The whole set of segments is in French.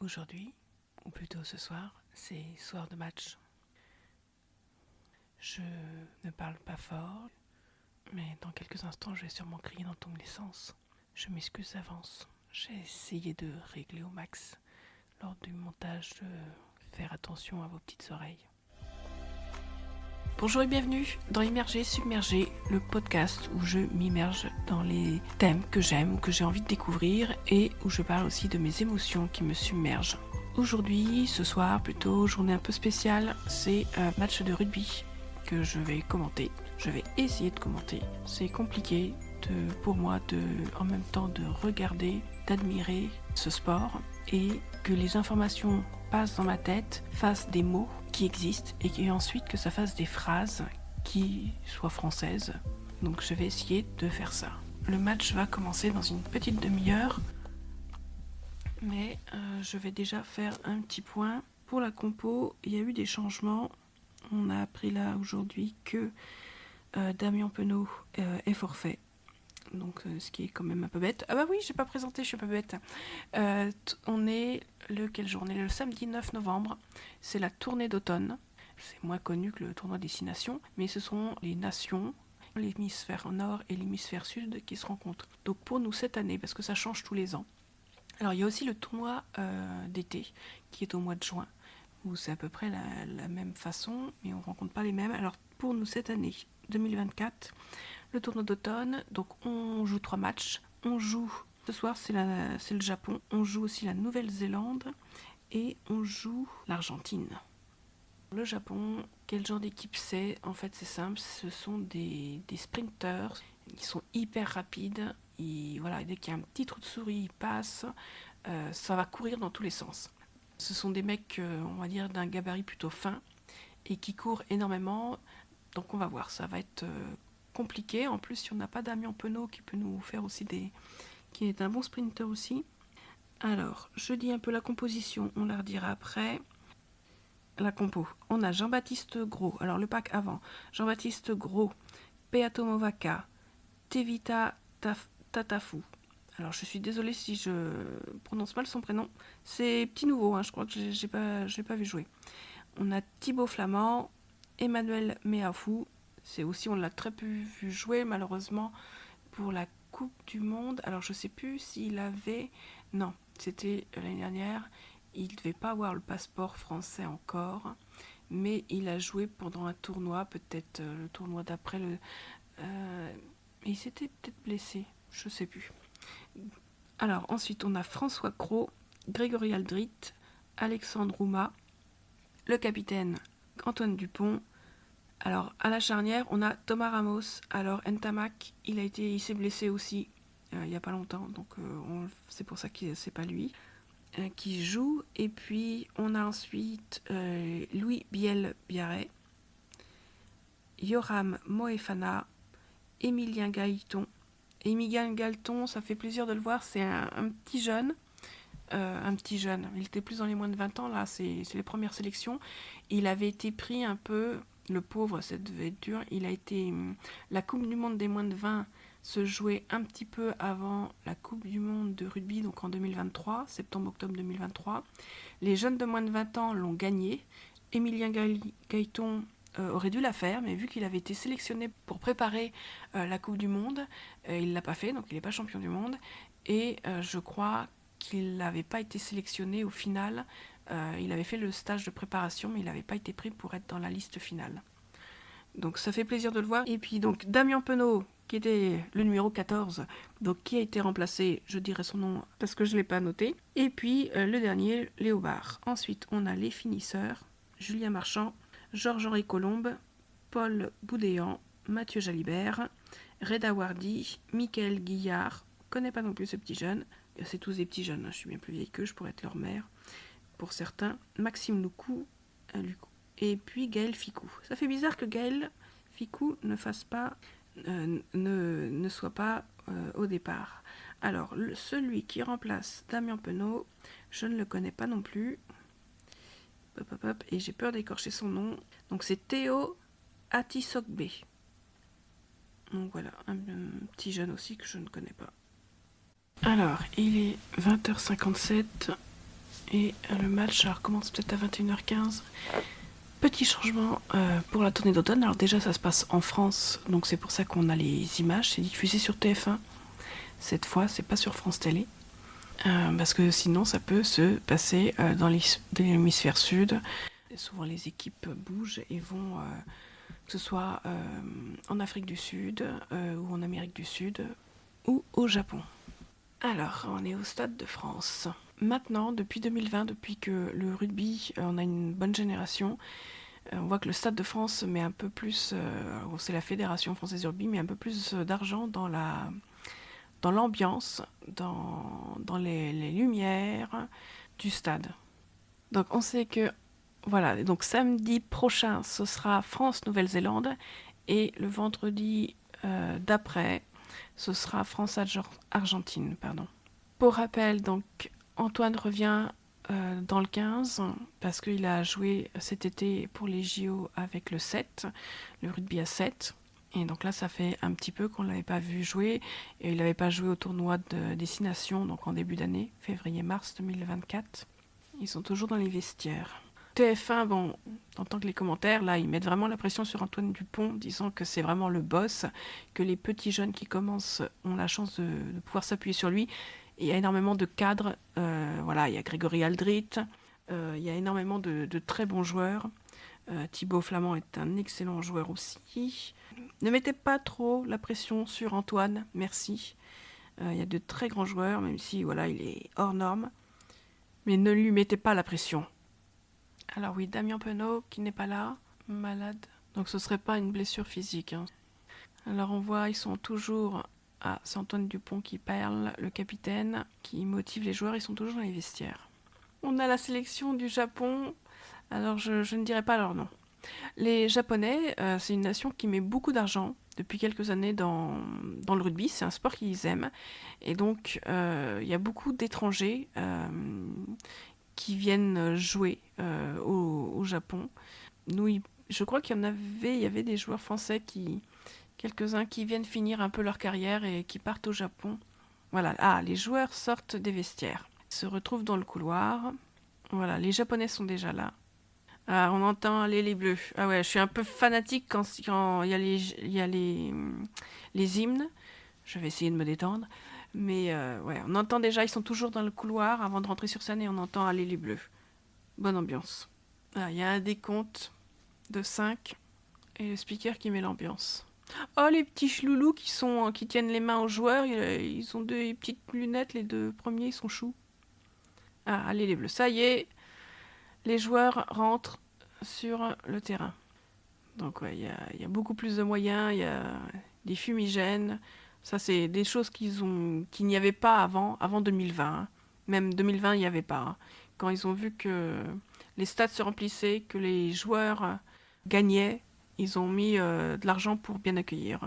Aujourd'hui, ou plutôt ce soir, c'est soir de match. Je ne parle pas fort, mais dans quelques instants, je vais sûrement crier dans tous les sens. Je m'excuse d'avance. J'ai essayé de régler au max lors du montage de faire attention à vos petites oreilles. Bonjour et bienvenue dans Immergé Submergé, le podcast où je m'immerge dans les thèmes que j'aime ou que j'ai envie de découvrir et où je parle aussi de mes émotions qui me submergent. Aujourd'hui, ce soir, plutôt journée un peu spéciale, c'est un match de rugby que je vais commenter. Je vais essayer de commenter. C'est compliqué pour moi en même temps de regarder, d'admirer ce sport et que les informations passent dans ma tête, fassent des mots qui existent et ensuite que ça fasse des phrases qui soient françaises. Donc je vais essayer de faire ça. Le match va commencer dans une petite demi-heure, mais je vais déjà faire un petit point. Pour la compo, il y a eu des changements. On a appris là aujourd'hui que Damien Penaud est forfait. Donc ce qui est quand même un peu bête. Ah bah oui, j'ai pas présenté, je suis pas bête. On est quel jour ? On est le samedi 9 novembre. C'est la tournée d'automne. C'est moins connu que le tournoi Destination, mais ce sont les nations, l'hémisphère nord et l'hémisphère sud qui se rencontrent. Donc pour nous cette année, parce que ça change tous les ans. Alors il y a aussi le tournoi d'été qui est au mois de juin, où c'est à peu près la même façon, mais on ne rencontre pas les mêmes. Alors pour nous cette année 2024, le tournoi d'automne, donc on joue 3 matchs. On joue, ce soir c'est le Japon, on joue aussi la Nouvelle-Zélande et on joue l'Argentine. Le Japon, quel genre d'équipe c'est ? En fait c'est simple, ce sont des sprinters, ils sont hyper rapides, voilà, dès qu'il y a un petit trou de souris, ils passent, ça va courir dans tous les sens. Ce sont des mecs, on va dire, d'un gabarit plutôt fin et qui courent énormément, donc on va voir, ça va être compliqué. En plus, si on n'a pas Damien Penaud qui peut nous faire aussi qui est un bon sprinter aussi. Alors, je dis un peu la composition, on la redira après. La compo, on a Jean-Baptiste Gros, alors le pack avant, Jean-Baptiste Gros, Peato Movaca, Tevita Tatafu. Alors je suis désolée si je prononce mal son prénom, c'est petit nouveau, hein, je crois que je ne l'ai pas vu jouer. On a Thibaut Flamand, Emmanuel Meafou, c'est aussi, on l'a très peu vu jouer malheureusement pour la Coupe du Monde. Alors je sais plus s'il avait... Non, c'était l'année dernière, il ne devait pas avoir le passeport français encore, mais il a joué pendant un tournoi, peut-être le tournoi d'après il s'était peut-être blessé, je sais plus. Alors ensuite on a François Cros, Grégory Aldrit, Alexandre Rouma, le capitaine Antoine Dupont. Alors à la charnière on a Thomas Ramos. Alors Ntamak il s'est blessé aussi il n'y a pas longtemps, donc c'est pour ça que c'est pas lui qui joue. Et puis on a ensuite Louis Biel-Biarret, Yoram Moefana, Emilien Gaëton. Emilien Gaëton, ça fait plaisir de le voir, c'est un petit jeune. Il était plus dans les moins de 20 ans, là, c'est les premières sélections. Il avait été pris un peu, le pauvre, ça devait être dur. La Coupe du Monde des moins de 20 se jouait un petit peu avant la Coupe du Monde de rugby, donc en 2023, septembre-octobre 2023. Les jeunes de moins de 20 ans l'ont gagné. Emilien Gaëton aurait dû la faire, mais vu qu'il avait été sélectionné pour préparer la Coupe du Monde, il ne l'a pas fait, donc il n'est pas champion du monde. Et je crois qu'il n'avait pas été sélectionné au final. Il avait fait le stage de préparation, mais il n'avait pas été pris pour être dans la liste finale. Donc ça fait plaisir de le voir. Et puis donc Damien Penaud, qui était le numéro 14, donc qui a été remplacé, je dirai son nom parce que je ne l'ai pas noté. Et puis le dernier, Léo Barre. Ensuite, on a les finisseurs, Julien Marchand, Georges-Henri Colombe, Paul Boudéan, Mathieu Jalibert, Reda Wardy, Mickaël Guillard, connais pas non plus ce petit jeune, c'est tous des petits jeunes, je suis bien plus vieille qu'eux, je pourrais être leur mère pour certains, Maxime Loucou, et puis Gaël Ficou. Ça fait bizarre que Gaël Ficou ne soit pas au départ. Alors, celui qui remplace Damien Penaud, je ne le connais pas non plus. Et j'ai peur d'écorcher son nom. Donc c'est Théo Atisogbe. Donc voilà, un petit jeune aussi que je ne connais pas. Alors, il est 20h57. Et le match recommence peut-être à 21h15. Petit changement pour la tournée d'automne. Alors déjà ça se passe en France, donc c'est pour ça qu'on a les images. C'est diffusé sur TF1. Cette fois, c'est pas sur France Télé. Parce que sinon ça peut se passer dans l'hémisphère sud. Et souvent les équipes bougent et vont, que ce soit en Afrique du Sud ou en Amérique du Sud ou au Japon. Alors, on est au Stade de France. Maintenant, depuis 2020, depuis que le rugby, on a une bonne génération, on voit que le Stade de France met un peu plus, c'est la Fédération française de rugby, met un peu plus d'argent dans l'ambiance, dans les lumières du stade. Donc on sait que, voilà, donc samedi prochain, ce sera France-Nouvelle-Zélande, et le vendredi d'après, ce sera France-Argentine, pardon. Pour rappel, donc, Antoine revient dans le 15 parce qu'il a joué cet été pour les JO avec le 7, le rugby à 7. Et donc là, ça fait un petit peu qu'on ne l'avait pas vu jouer. Et il n'avait pas joué au tournoi de Destination, donc en début d'année, février-mars 2024. Ils sont toujours dans les vestiaires. TF1, bon, en tant que les commentaires, là, ils mettent vraiment la pression sur Antoine Dupont, disant que c'est vraiment le boss, que les petits jeunes qui commencent ont la chance de pouvoir s'appuyer sur lui. Et il y a énormément de cadres, voilà, il y a Grégory Aldrit, il y a énormément de très bons joueurs. Thibaut Flamand est un excellent joueur aussi. Ne mettez pas trop la pression sur Antoine, merci. Il y a de très grands joueurs, même si voilà, il est hors norme. Mais ne lui mettez pas la pression. Alors oui, Damien Penaud qui n'est pas là, malade. Donc ce serait pas une blessure physique. Hein. Alors on voit, ils sont toujours... Ah, c'est Antoine Dupont qui parle, le capitaine, qui motive les joueurs, ils sont toujours dans les vestiaires. On a la sélection du Japon. Alors je ne dirai pas leur nom. Les Japonais, c'est une nation qui met beaucoup d'argent depuis quelques années dans le rugby. C'est un sport qu'ils aiment. Et donc, il y a beaucoup d'étrangers qui viennent jouer au Japon. Nous, je crois qu'il y avait des joueurs français quelques-uns qui viennent finir un peu leur carrière et qui partent au Japon. Voilà, les joueurs sortent des vestiaires, se retrouvent dans le couloir. Voilà, les Japonais sont déjà là. Ah, on entend aller les bleus. Ah ouais, je suis un peu fanatique quand il y a les hymnes. Je vais essayer de me détendre. Mais ouais, on entend déjà, ils sont toujours dans le couloir avant de rentrer sur scène et on entend aller les bleus. Bonne ambiance. Ah, il y a un décompte de 5 et le speaker qui met l'ambiance. Oh, les petits chloulous qui tiennent les mains aux joueurs, ils ont deux petites lunettes, les deux premiers, ils sont choux. Ah, allez les bleus, ça y est, les joueurs rentrent sur le terrain. Donc ouais, il y a beaucoup plus de moyens, il y a des fumigènes. Ça, c'est des choses qu'il n'y avait pas avant 2020. Hein. Même 2020, il n'y avait pas. Hein. Quand ils ont vu que les stades se remplissaient, que les joueurs gagnaient, ils ont mis de l'argent pour bien accueillir,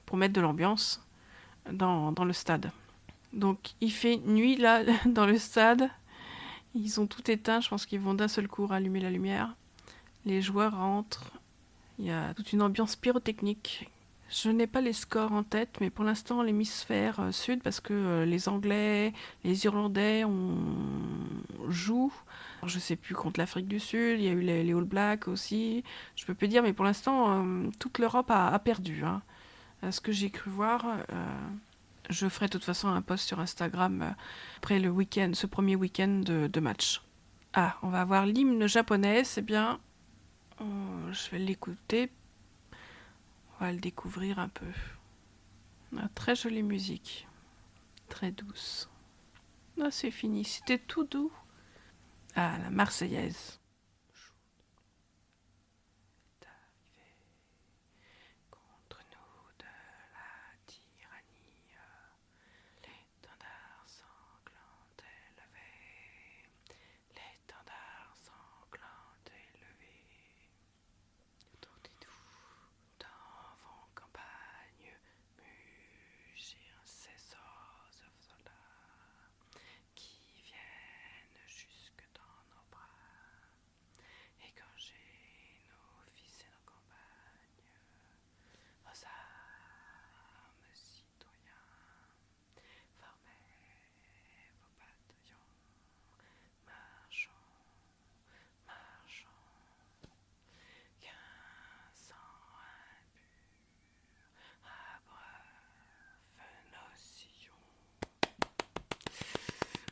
pour mettre de l'ambiance dans le stade. Donc il fait nuit là dans le stade. Ils ont tout éteint, je pense qu'ils vont d'un seul coup rallumer la lumière. Les joueurs rentrent. Il y a toute une ambiance pyrotechnique. Je n'ai pas les scores en tête, mais pour l'instant, l'hémisphère sud, parce que les Anglais, les Irlandais jouent. Alors, je ne sais plus contre l'Afrique du Sud, il y a eu les All Blacks aussi. Je peux plus dire, mais pour l'instant, toute l'Europe a perdu. Hein. Ce que j'ai cru voir, je ferai de toute façon un post sur Instagram après le week-end, ce premier week-end de match. Ah, on va avoir l'hymne japonais, c'est bien. Je vais l'écouter. On va le découvrir un peu. Très jolie musique. Très douce. Ah, c'est fini. C'était tout doux. Ah, la Marseillaise. Contre nous de la tyrannie, l'étendard sanglant élevé. L'étendard sanglant élevé. Tournez-nous dans vos campagnes, mugir ces soldats qui viennent jusque dans nos bras.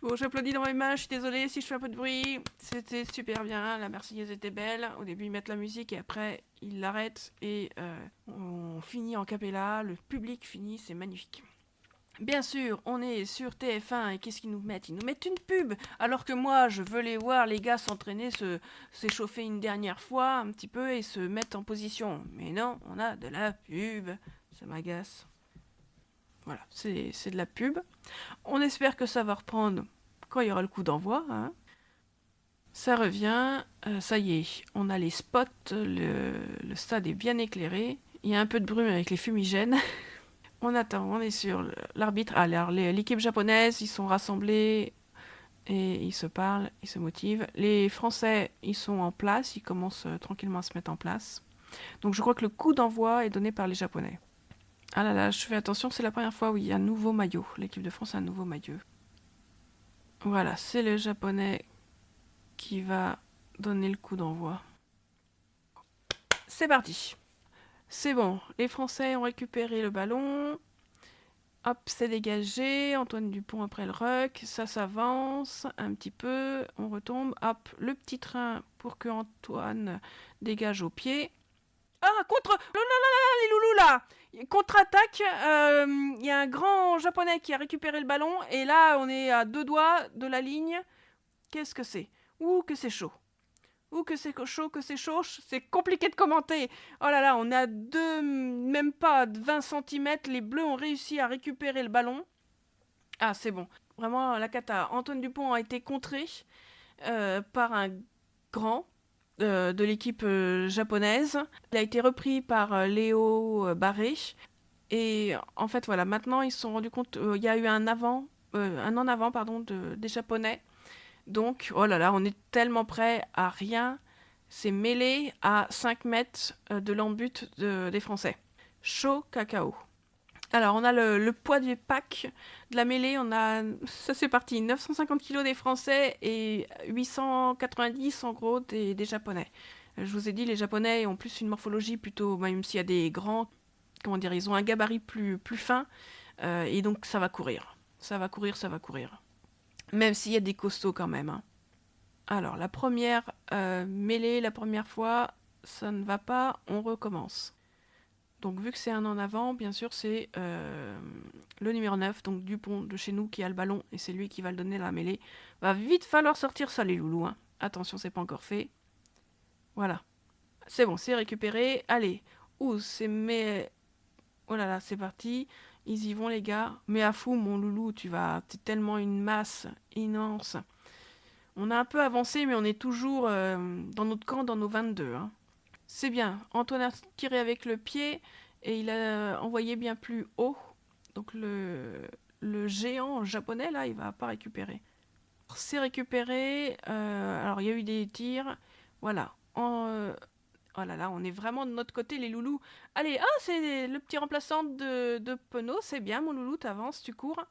Bon, j'applaudis dans mes mains, je suis désolée si je fais un peu de bruit. C'était super bien, la Marseillaise était belle. Au début, ils mettent la musique et après, ils l'arrêtent et on finit en cappella. Le public finit, c'est magnifique. Bien sûr, on est sur TF1 et qu'est-ce qu'ils nous mettent? Ils nous mettent une pub, alors que moi, je veux les voir, les gars, s'entraîner, s'échauffer une dernière fois, un petit peu, et se mettre en position. Mais non, on a de la pub. Ça m'agace. Voilà, c'est de la pub. On espère que ça va reprendre quand il y aura le coup d'envoi. Hein. Ça revient, ça y est, on a les spots, le stade est bien éclairé. Il y a un peu de brume avec les fumigènes. On attend, on est sur l'arbitre. Ah, l'équipe japonaise, ils sont rassemblés et ils se parlent, ils se motivent. Les Français, ils sont en place, ils commencent tranquillement à se mettre en place. Donc je crois que le coup d'envoi est donné par les Japonais. Ah là là, je fais attention, c'est la première fois où il y a un nouveau maillot. L'équipe de France a un nouveau maillot. Voilà, c'est le Japonais qui va donner le coup d'envoi. C'est parti. C'est bon, les Français ont récupéré le ballon. Hop, c'est dégagé. Antoine Dupont après le ruck. Ça s'avance un petit peu. On retombe. Hop, le petit train pour que Antoine dégage au pied. Ah, contre... Oh là là là, les loulous là. Contre-attaque. Il y a un grand japonais qui a récupéré le ballon. Et là, on est à 2 doigts de la ligne. Qu'est-ce que c'est? Ouh, que c'est chaud. Ouh, que c'est chaud, que c'est chaud. C'est compliqué de commenter. Oh là là, on est à même pas 20 centimètres. Les Bleus ont réussi à récupérer le ballon. Ah, c'est bon. Vraiment, la cata. Antoine Dupont a été contré par un grand de l'équipe japonaise. Il a été repris par Léo Barré. Et en fait, voilà, maintenant, ils se sont rendus compte... Il y a eu un en avant pardon, des Japonais. Donc, oh là là, on est tellement près à rien. C'est mêlé à 5 mètres de l'embut des Français. Chaud cacao. Alors, on a le poids du pack de la mêlée. Ça c'est parti, 950 kg des Français et 890 en gros des Japonais. Je vous ai dit, les Japonais ont plus une morphologie plutôt, même s'il y a des grands, comment dire, ils ont un gabarit plus fin. Et donc, ça va courir. Ça va courir, ça va courir. Même s'il y a des costauds quand même. Hein. Alors, la première mêlée, la première fois, ça ne va pas, on recommence. Donc, vu que c'est un en avant, bien sûr, c'est le numéro 9, donc Dupont de chez nous, qui a le ballon, et c'est lui qui va le donner à la mêlée. Va vite falloir sortir ça, les loulous. Hein. Attention, c'est pas encore fait. Voilà. C'est bon, c'est récupéré. Allez. Ouh, c'est... Mais... Oh là là, c'est parti. Ils y vont, les gars. Mais à fou, mon loulou, t'es tellement une masse immense. On a un peu avancé, mais on est toujours dans notre camp, dans nos 22. Hein. C'est bien. Antoine a tiré avec le pied et il a envoyé bien plus haut. Donc le géant japonais, là, il va pas récupérer. C'est récupéré. Alors, il y a eu des tirs. Voilà. Oh là là, on est vraiment de notre côté, les loulous. Allez, c'est le petit remplaçant de Penaud. C'est bien, mon loulou, t'avances, tu cours.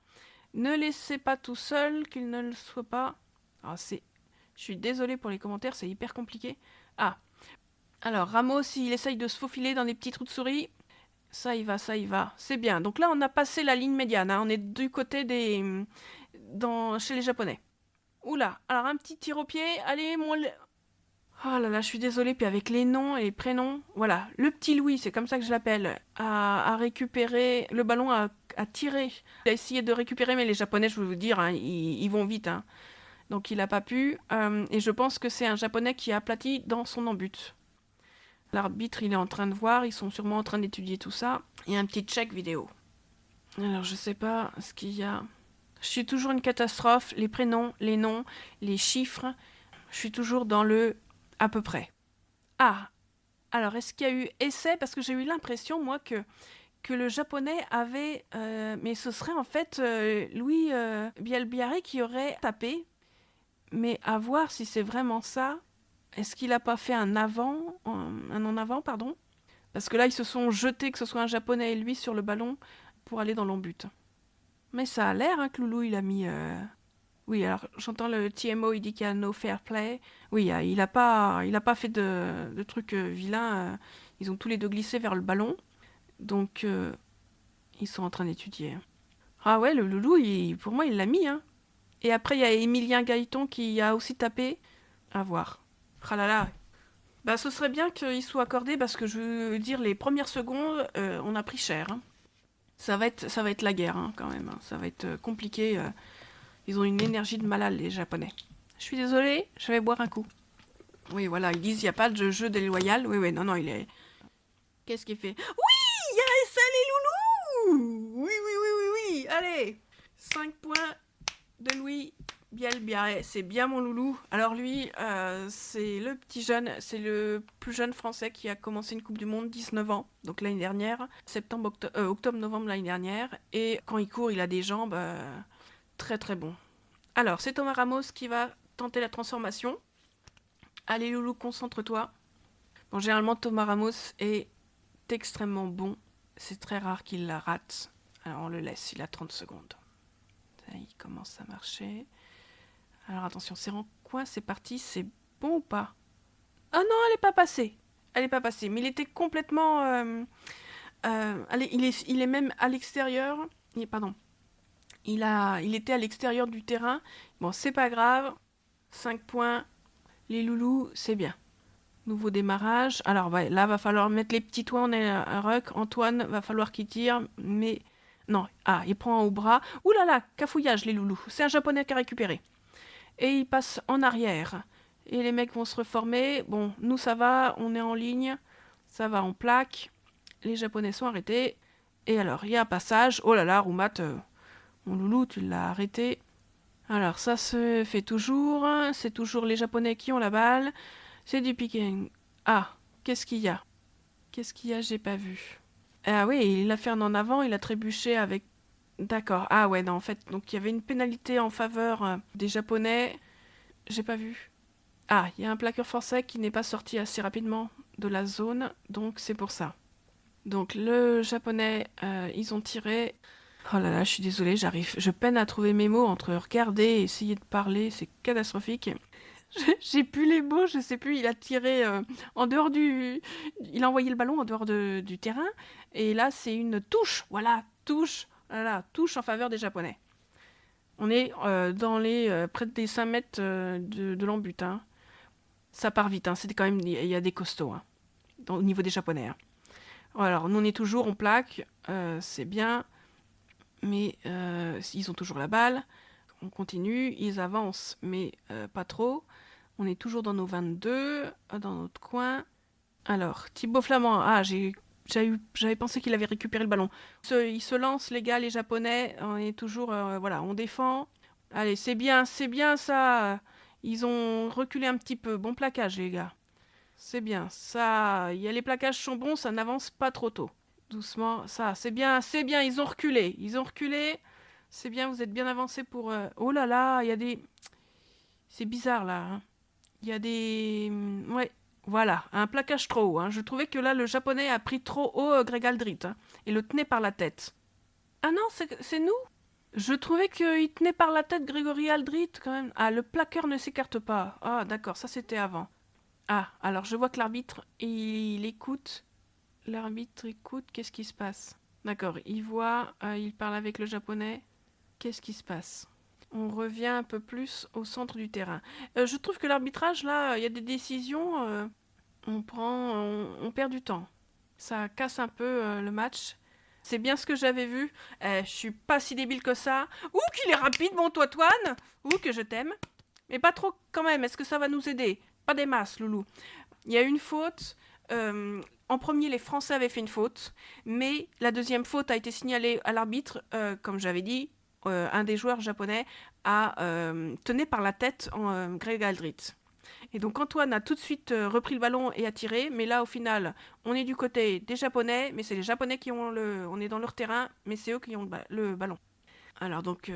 Ne laissez pas tout seul, qu'il ne le soit pas. Je suis désolée pour les commentaires, c'est hyper compliqué. Ah, alors Ramos, il essaye de se faufiler dans des petits trous de souris. Ça y va, ça y va. C'est bien. Donc là, on a passé la ligne médiane. Hein. On est du côté chez les Japonais. Oula, alors un petit tir au pied. Allez, Oh là là, je suis désolée. Puis avec les noms et les prénoms, voilà. Le petit Louis, c'est comme ça que je l'appelle, a récupéré le ballon, a tiré. Il a essayé de récupérer, mais les Japonais, je veux vous dire, hein, ils vont vite. Hein. Donc il n'a pas pu. Et je pense que c'est un Japonais qui a aplati dans son embut. L'arbitre, il est en train de voir. Ils sont sûrement en train d'étudier tout ça. Il y a un petit check vidéo. Alors, je sais pas ce qu'il y a. Je suis toujours une catastrophe. Les prénoms, les noms, les chiffres. Je suis toujours dans le à peu près. Ah, alors est-ce qu'il y a eu essai? Parce que j'ai eu l'impression, moi, que le japonais avait... mais ce serait en fait Louis Bielbiaré qui aurait tapé. Mais à voir si c'est vraiment ça. Est-ce qu'il n'a pas fait un en avant, pardon? Parce que là, ils se sont jetés, que ce soit un japonais et lui, sur le ballon pour aller dans l'embut. Mais ça a l'air hein, que Loulou, il a mis... Oui, alors j'entends le TMO, il dit qu'il y a no fair play. Oui, il a pas fait de trucs vilains. Ils ont tous les deux glissé vers le ballon. Donc, ils sont en train d'étudier. Ah ouais, le Loulou, pour moi, il l'a mis. Hein. Et après, il y a Emilien Gaëton qui a aussi tapé. À voir. Ah là là. Bah, ce serait bien qu'il soit accordé parce que je veux dire, les premières secondes, on a pris cher. Hein. Ça va être la guerre hein, quand même. Hein. Ça va être compliqué. Ils ont une énergie de malade, les Japonais. Je suis désolée, je vais boire un coup. Oui, voilà, ils disent il n'y a pas de jeu déloyal. Oui, oui, non, non, il est... Qu'est-ce qu'il fait? Oui, il y a ça, les loulous. Oui, oui, oui, oui, oui. Allez, 5 points de Louis Bielbiarré. C'est bien mon loulou. Alors lui, c'est le petit jeune, c'est le plus jeune français qui a commencé une Coupe du Monde, 19 ans, donc l'année dernière, octobre-novembre l'année dernière. Et quand il court, il a des jambes très très bons. Alors, c'est Thomas Ramos qui va tenter la transformation. Allez loulou, concentre-toi. Bon, généralement, Thomas Ramos est extrêmement bon. C'est très rare qu'il la rate. Alors, on le laisse, il a 30 secondes. Ça, il commence à marcher. Alors, attention, c'est en coin, c'est parti. C'est bon ou pas? Ah non, elle n'est pas passée. Elle n'est pas passée, mais il était complètement... allez, il est même à l'extérieur. Pardon. Il était à l'extérieur du terrain. Bon, c'est pas grave. 5 points. Les loulous, c'est bien. Nouveau démarrage. Alors, ouais, là, va falloir mettre les petits toits en ruck. Antoine, va falloir qu'il tire, mais... Non, ah, il prend au bras. Ouh là là, cafouillage, les loulous. C'est un japonais qui a récupéré. Et il passe en arrière. Et les mecs vont se reformer. Bon, nous, ça va, on est en ligne. Ça va en plaque. Les japonais sont arrêtés. Et alors, il y a un passage. Oh là là, Roumat, mon loulou, tu l'as arrêté. Alors, ça se fait toujours. C'est toujours les japonais qui ont la balle. C'est du picking. Ah, qu'est-ce qu'il y a? Qu'est-ce qu'il y a? J'ai pas vu. Ah oui, il a fait un en avant, il a trébuché avec... D'accord. Ah ouais, non, en fait, donc il y avait une pénalité en faveur des Japonais. J'ai pas vu. Ah, il y a un plaqueur français qui n'est pas sorti assez rapidement de la zone, donc c'est pour ça. Donc le Japonais, ils ont tiré... Oh là là, je suis désolée, je peine à trouver mes mots entre regarder et essayer de parler, c'est catastrophique. J'ai plus les mots, je sais plus. Il a tiré en dehors du. Il a envoyé le ballon en dehors du terrain. Et là, c'est une touche. Voilà, touche. Voilà, touche en faveur des Japonais. On est dans les près des 5 mètres de l'embut. Hein. Ça part vite. Hein. C'est quand même. Il y a des costauds hein, au niveau des Japonais. Hein. Alors, nous, on est toujours en plaque. C'est bien. Mais ils ont toujours la balle. On continue. Ils avancent, mais pas trop. On est toujours dans nos 22, dans notre coin. Alors, Thibaut Flamand, j'avais pensé qu'il avait récupéré le ballon. Il se lance, les gars, les Japonais. On est toujours, voilà, on défend. Allez, c'est bien ça. Ils ont reculé un petit peu. Bon plaquage, les gars. C'est bien. Ça, les plaquages sont bons, ça n'avance pas trop tôt. Doucement, ça, c'est bien. Ils ont reculé. C'est bien, vous êtes bien avancés pour... Oh là là, il y a des... C'est bizarre, là. Hein. Il y a des... Ouais, voilà, un plaquage trop haut. Hein. Je trouvais que là, le japonais a pris trop haut Greg Aldrit hein, et le tenait par la tête. Ah non, c'est nous? Je trouvais qu'il tenait par la tête Grégory Aldrit quand même. Ah, le plaqueur ne s'écarte pas. Ah, d'accord, ça c'était avant. Ah, alors je vois que l'arbitre, il écoute. L'arbitre écoute, qu'est-ce qui se passe? D'accord, il voit, il parle avec le japonais. Qu'est-ce qui se passe? On revient un peu plus au centre du terrain. Je trouve que l'arbitrage, là, il y a des décisions, on perd du temps. Ça casse un peu le match. C'est bien ce que j'avais vu. Je suis pas si débile que ça. Ouh, qu'il est rapide, mon Toine. Ouh, que je t'aime. Mais pas trop quand même. Est-ce que ça va nous aider? Pas des masses, loulou. Il y a une faute. En premier, les Français avaient fait une faute. Mais la deuxième faute a été signalée à l'arbitre, comme j'avais dit. Un des joueurs japonais tenait par la tête Greg Aldrit. Et donc Antoine a tout de suite repris le ballon et a tiré, mais là au final, on est du côté des Japonais, mais c'est les Japonais qui ont on est dans leur terrain, mais c'est eux qui ont le ballon. Alors donc,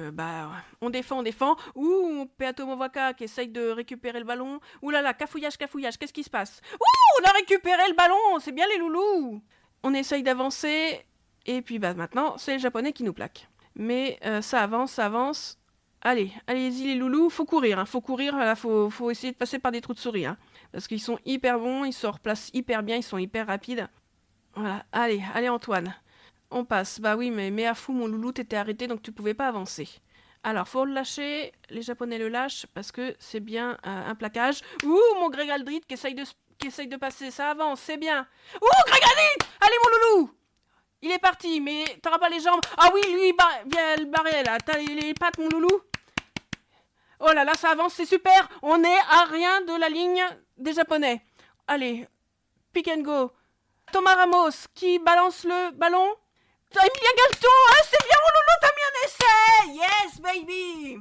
on défend. Ouh, Peato Movaka qui essaye de récupérer le ballon. Ouh là là, cafouillage, qu'est-ce qui se passe? Ouh, on a récupéré le ballon, c'est bien les loulous. On essaye d'avancer, et puis maintenant, c'est les Japonais qui nous plaquent. Mais ça avance. Allez-y les loulous, faut courir, là, faut essayer de passer par des trous de souris, hein, parce qu'ils sont hyper bons, ils se replacent hyper bien, ils sont hyper rapides. Voilà, allez Antoine, on passe. Bah oui, mais à fou mon loulou, t'étais arrêté donc tu pouvais pas avancer. Alors, faut le lâcher. Les Japonais le lâchent parce que c'est bien un plaquage. Ouh, mon Greg Aldrit qui essaye de passer. Ça avance, c'est bien. Ouh, Greg Aldrit! Allez, mon loulou! Il est parti, mais t'auras pas les jambes. Ah oui, lui, vient le barrer là. T'as les pattes, mon loulou. Oh là là, ça avance, c'est super. On est à rien de la ligne des Japonais. Allez, pick and go. Thomas Ramos qui balance le ballon. Emilien Galton, ah, c'est bien, mon loulou, t'as mis un essai. Yes, baby.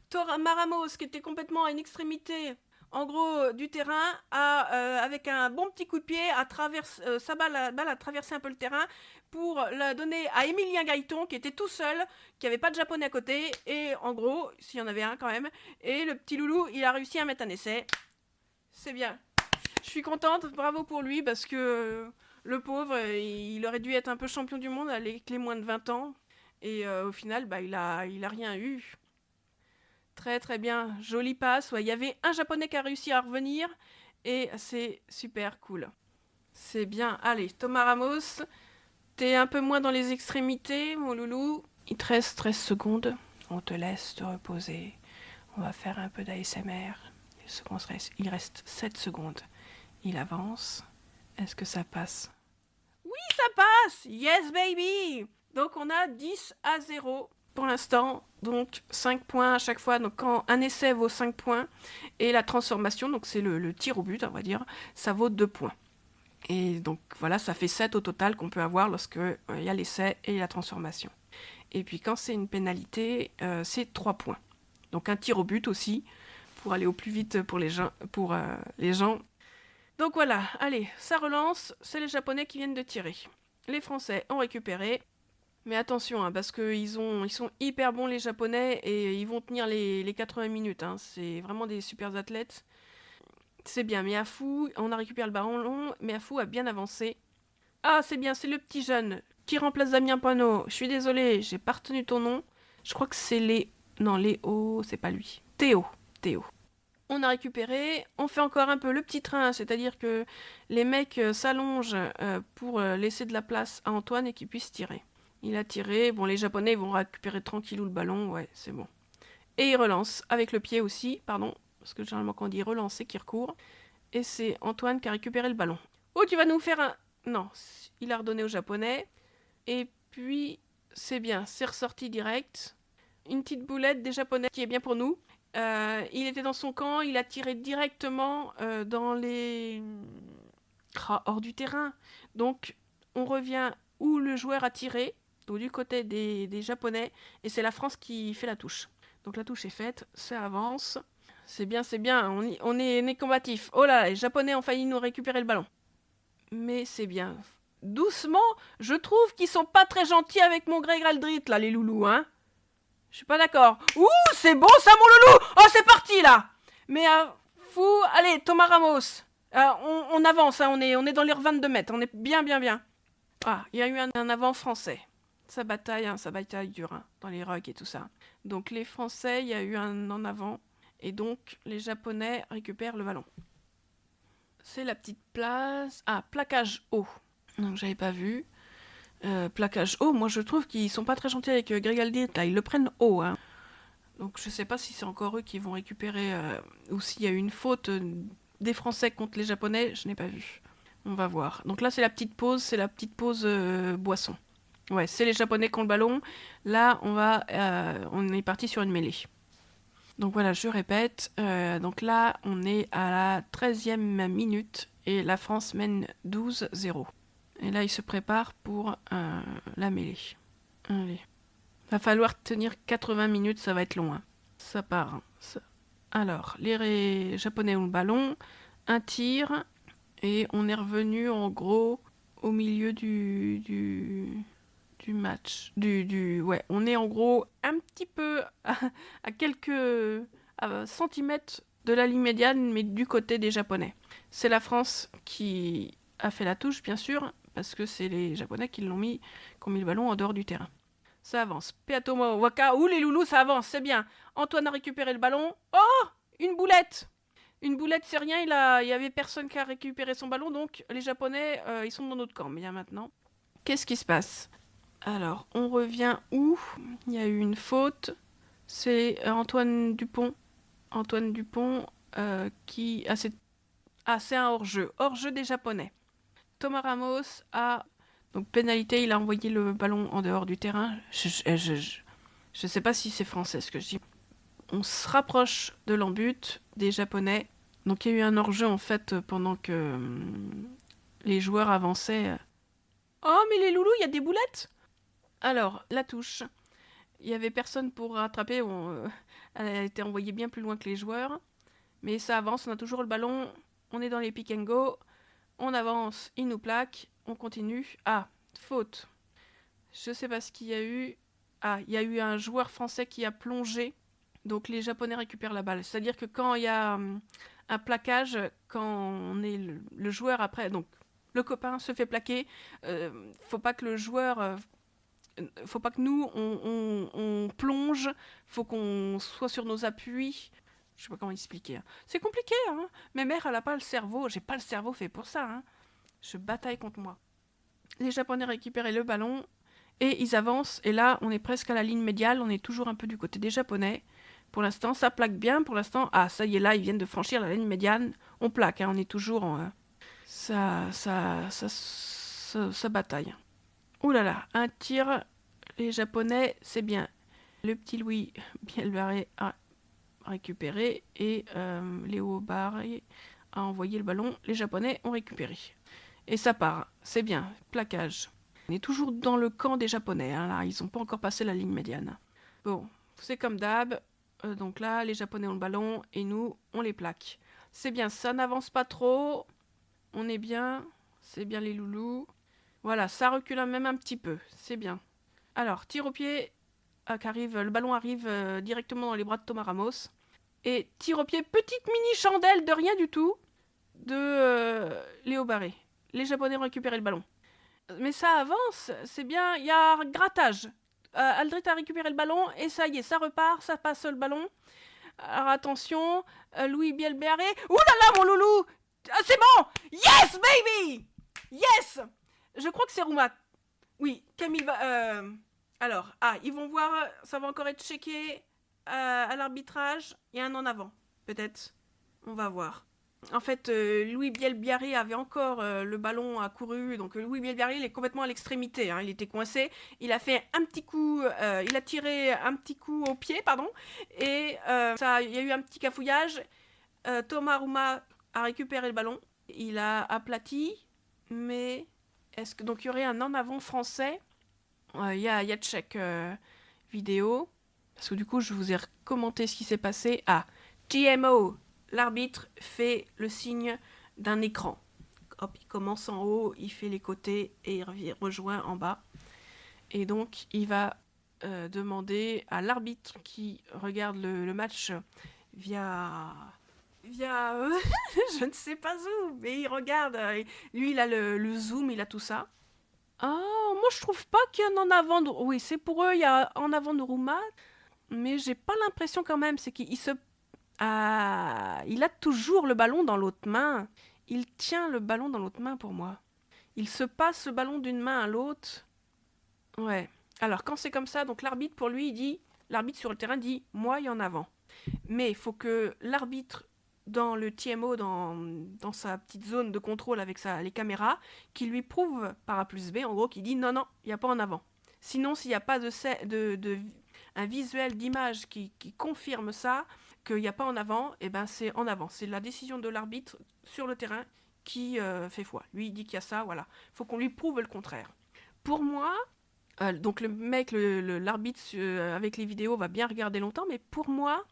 Thomas Ramos qui était complètement à une extrémité en gros du terrain avec un bon petit coup de pied sa balle a traversé un peu le terrain pour la donner à Emilien Gaëton qui était tout seul, qui avait pas de japonais à côté et en gros s'il y en avait un quand même, et le petit loulou il a réussi à mettre un essai. C'est bien, je suis contente, bravo pour lui parce que le pauvre il aurait dû être un peu champion du monde avec les moins de 20 ans et au final il a rien eu. Très très bien, jolie passe. Ouais, il y avait un japonais qui a réussi à revenir et c'est super cool. C'est bien. Allez, Thomas Ramos, t'es un peu moins dans les extrémités, mon loulou. Il te reste 13 secondes. On te laisse te reposer. On va faire un peu d'ASMR. Il reste 7 secondes. Il avance. Est-ce que ça passe? Oui, ça passe! Yes, baby! Donc on a 10-0. Pour l'instant, donc 5 points à chaque fois. Donc quand un essai vaut 5 points et la transformation, donc c'est le tir au but, on va dire, ça vaut 2 points. Et donc voilà, ça fait 7 au total qu'on peut avoir lorsque y a l'essai et la transformation. Et puis quand c'est une pénalité, c'est 3 points. Donc un tir au but aussi, pour aller au plus vite pour les gens. Donc voilà, allez, ça relance, c'est les Japonais qui viennent de tirer. Les Français ont récupéré. Mais attention, hein, parce qu'ils sont hyper bons les Japonais et ils vont tenir les 80 minutes. Hein. C'est vraiment des super athlètes. C'est bien, Miafou, on a récupéré le ballon long. Miafou a bien avancé. Ah, c'est bien, c'est le petit jeune qui remplace Damien Panot. Je suis désolée, j'ai pas retenu ton nom. Je crois que c'est Léo, c'est pas lui. Théo. On a récupéré, on fait encore un peu le petit train, c'est-à-dire que les mecs s'allongent pour laisser de la place à Antoine et qu'il puisse tirer. Il a tiré. Bon, les Japonais vont récupérer tranquillou le ballon. Ouais, c'est bon. Et il relance. Avec le pied aussi, pardon. Parce que généralement, quand on dit relancer, qui recourt. Et c'est Antoine qui a récupéré le ballon. Oh, tu vas nous faire un... Non, il a redonné aux Japonais. Et puis, c'est bien. C'est ressorti direct. Une petite boulette des Japonais qui est bien pour nous. Il était dans son camp. Il a tiré directement dans les... hors du terrain. Donc, on revient où le joueur a tiré. Donc du côté des Japonais, et c'est la France qui fait la touche. Donc la touche est faite, ça avance. C'est bien, on est combatif. Oh là, les Japonais ont failli nous récupérer le ballon. Mais c'est bien. Doucement, je trouve qu'ils sont pas très gentils avec mon Greg Aldrit, là, les loulous, hein. Je suis pas d'accord. Ouh, c'est bon ça, mon loulou. Oh, c'est parti, là. Mais fou, allez, Thomas Ramos. On avance, hein, on est dans les 22 mètres, on est bien. Ah, il y a eu un avant français. Ça bataille dure, hein, dans les rugs et tout ça. Donc les Français, il y a eu un en avant, et donc les Japonais récupèrent le ballon. C'est la petite place... Ah, plaquage haut. Donc j'avais pas vu. Plaquage haut, moi je trouve qu'ils sont pas très gentils avec Greg Aldrit, là, ils le prennent haut. Hein. Donc je sais pas si c'est encore eux qui vont récupérer, ou s'il y a eu une faute des Français contre les Japonais, je n'ai pas vu. On va voir. Donc là c'est la petite pause boisson. Ouais, c'est les Japonais qui ont le ballon. Là, on est parti sur une mêlée. Donc voilà, je répète. Donc là, on est à la 13e minute et la France mène 12-0. Et là, ils se préparent pour la mêlée. Allez. Va falloir tenir 80 minutes, ça va être long. Hein. Ça part. Hein. Alors, les Japonais ont le ballon. Un tir. Et on est revenu en gros au milieu du match. Ouais, on est en gros un petit peu à quelques centimètres de la ligne médiane, mais du côté des Japonais. C'est la France qui a fait la touche, bien sûr, parce que c'est les Japonais qui ont mis le ballon en dehors du terrain. Ça avance. Peatomo Waka, ouh les loulous, ça avance, c'est bien. Antoine a récupéré le ballon. Oh, une boulette. Une boulette, c'est rien, il y avait personne qui a récupéré son ballon, donc les Japonais, ils sont dans notre camp. Mais maintenant, qu'est-ce qui se passe? Alors, on revient où? Il y a eu une faute. C'est Antoine Dupont. Antoine Dupont qui a cette... Ah, c'est un hors-jeu. Hors-jeu des Japonais. Thomas Ramos a... Donc pénalité, il a envoyé le ballon en dehors du terrain. Je sais pas si c'est français ce que je dis. On se rapproche de l'en-but des Japonais. Donc il y a eu un hors-jeu en fait pendant que les joueurs avançaient. Oh mais les loulous, il y a des boulettes. Alors, la touche. Il y avait personne pour rattraper. Elle a été envoyée bien plus loin que les joueurs. Mais ça avance, on a toujours le ballon. On est dans les pick and go. On avance, il nous plaque. On continue. Ah, faute. Je sais pas ce qu'il y a eu. Ah, il y a eu un joueur français qui a plongé. Donc les Japonais récupèrent la balle. C'est-à-dire que quand il y a un plaquage, quand on est le joueur après, donc le copain se fait plaquer, faut pas que le joueur, faut pas que nous on plonge, faut qu'on soit sur nos appuis. Je sais pas comment expliquer. Hein. C'est compliqué, hein. Mais mère, elle a pas le cerveau. J'ai pas le cerveau fait pour ça. Hein. Je bataille contre moi. Les Japonais récupèrent le ballon et ils avancent. Et là, on est presque à la ligne médiale. On est toujours un peu du côté des Japonais. Pour l'instant, ça plaque bien. Pour l'instant, ah, ça y est, là, ils viennent de franchir la ligne médiane. On plaque, hein, on est toujours en... ça bataille. Ouh là là, un tir. Les Japonais, c'est bien. Le petit Louis Bielbarré a récupéré et Léo Barré a envoyé le ballon. Les Japonais ont récupéré. Et ça part, c'est bien, plaquage. On est toujours dans le camp des Japonais, hein, là, ils n'ont pas encore passé la ligne médiane. Bon, c'est comme d'hab. Donc là, les Japonais ont le ballon et nous, on les plaque. C'est bien, ça n'avance pas trop. On est bien. C'est bien les loulous. Voilà, ça recule même un petit peu. C'est bien. Alors, tir au pied. Le ballon arrive directement dans les bras de Thomas Ramos. Et tir au pied, petite mini chandelle de rien du tout de Léo Barré. Les Japonais ont récupéré le ballon. Mais ça avance, c'est bien. Il y a un grattage. Aldrit a récupéré le ballon et ça y est, ça repart, ça passe le ballon. Alors attention, Louis Bielbarré. Ouh là là, mon loulou. C'est bon. Yes, baby. Yes. Je crois que c'est Roumat. Oui, Camille va... Alors, ils vont voir, ça va encore être checké à l'arbitrage. Il y a un en avant, peut-être. On va voir. En fait, Louis Bielbarré avait encore le ballon à couru. Donc Louis Bielbarré, il est complètement à l'extrémité. Hein, il était coincé. Il a fait un petit coup, il a tiré un petit coup au pied, pardon. Et il y a eu un petit cafouillage. Thomas Roumat a récupéré le ballon. Il a aplati. Mais est-ce que donc il y aurait un en avant français? Il y a check vidéo. Parce que du coup, je vous ai commenté ce qui s'est passé. GMO. L'arbitre fait le signe d'un écran. Hop, il commence en haut, il fait les côtés et il rejoint en bas. Et donc, il va demander à l'arbitre qui regarde le match via je ne sais pas où, mais il regarde. Lui, il a le zoom, il a tout ça. Moi, je trouve pas qu'il y a un en avant. Oui, c'est pour eux, il y a en avant de Roumat. Mais j'ai pas l'impression quand même. C'est qu'il se... il a toujours le ballon dans l'autre main. Il tient le ballon dans l'autre main pour moi. Il se passe le ballon d'une main à l'autre. Ouais. Alors quand c'est comme ça, donc l'arbitre pour lui, il dit, l'arbitre sur le terrain dit, moi il y en a avant. Mais il faut que l'arbitre dans le TMO, dans sa petite zone de contrôle avec les caméras, qui lui prouve par A plus B, en gros, qui dit non, il n'y a pas en avant. Sinon, s'il n'y a pas un visuel d'image qui confirme ça, qu'il n'y a pas en avant, et ben c'est en avant. C'est la décision de l'arbitre sur le terrain qui fait foi. Lui, il dit qu'il y a ça, voilà. Il faut qu'on lui prouve le contraire. Pour moi, donc le mec, l'arbitre avec les vidéos va bien regarder longtemps, mais pour moi,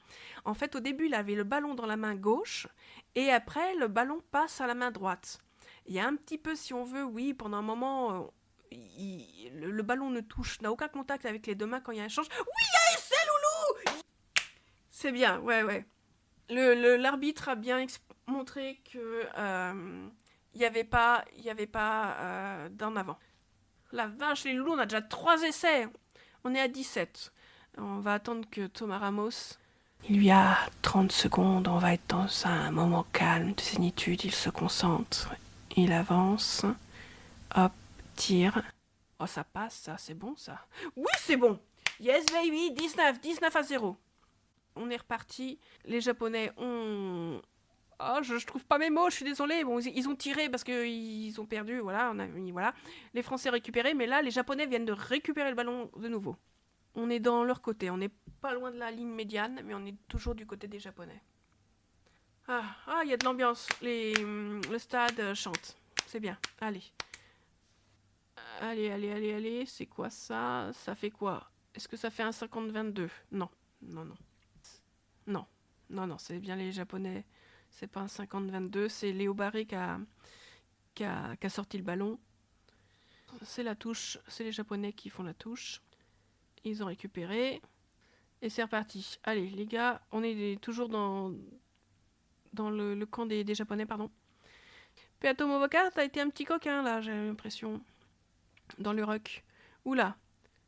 en fait, au début, il avait le ballon dans la main gauche, et après, le ballon passe à la main droite. Il y a un petit peu, si on veut, oui, pendant un moment, le ballon n'a aucun contact avec les deux mains quand il y a un échange. Oui, c'est loulou. C'est bien, ouais. L'arbitre a bien montré que il n'y avait pas d'en avant. La vache, les loulous, on a déjà 3 essais. On est à 17. On va attendre que Thomas Ramos... Il lui a 30 secondes, on va être dans un moment calme de zénitude, il se concentre. Il avance. Hop, tire. Oh, ça passe, ça, c'est bon, ça. Oui, c'est bon. Yes, baby, 19 à 0. On est reparti. Les Japonais ont... Oh, je trouve pas mes mots, je suis désolée. Bon, ils ont tiré parce qu'ils ont perdu, voilà, voilà. Les Français récupérés, mais là, les Japonais viennent de récupérer le ballon de nouveau. On est dans leur côté, on n'est pas loin de la ligne médiane, mais on est toujours du côté des Japonais. Ah, il y a de l'ambiance. Le stade chante. C'est bien. Allez. Allez. C'est quoi ça? Ça fait quoi? Est-ce que ça fait un 50-22? Non. Non, c'est bien les Japonais. C'est pas un 50-22, c'est Léo Barré qui a sorti le ballon. C'est la touche, c'est les Japonais qui font la touche. Ils ont récupéré. Et c'est reparti. Allez, les gars, on est toujours dans le camp des Japonais, pardon. Peato Momoka, t'as été un petit coquin, là, j'ai l'impression. Dans le ruck. Oula,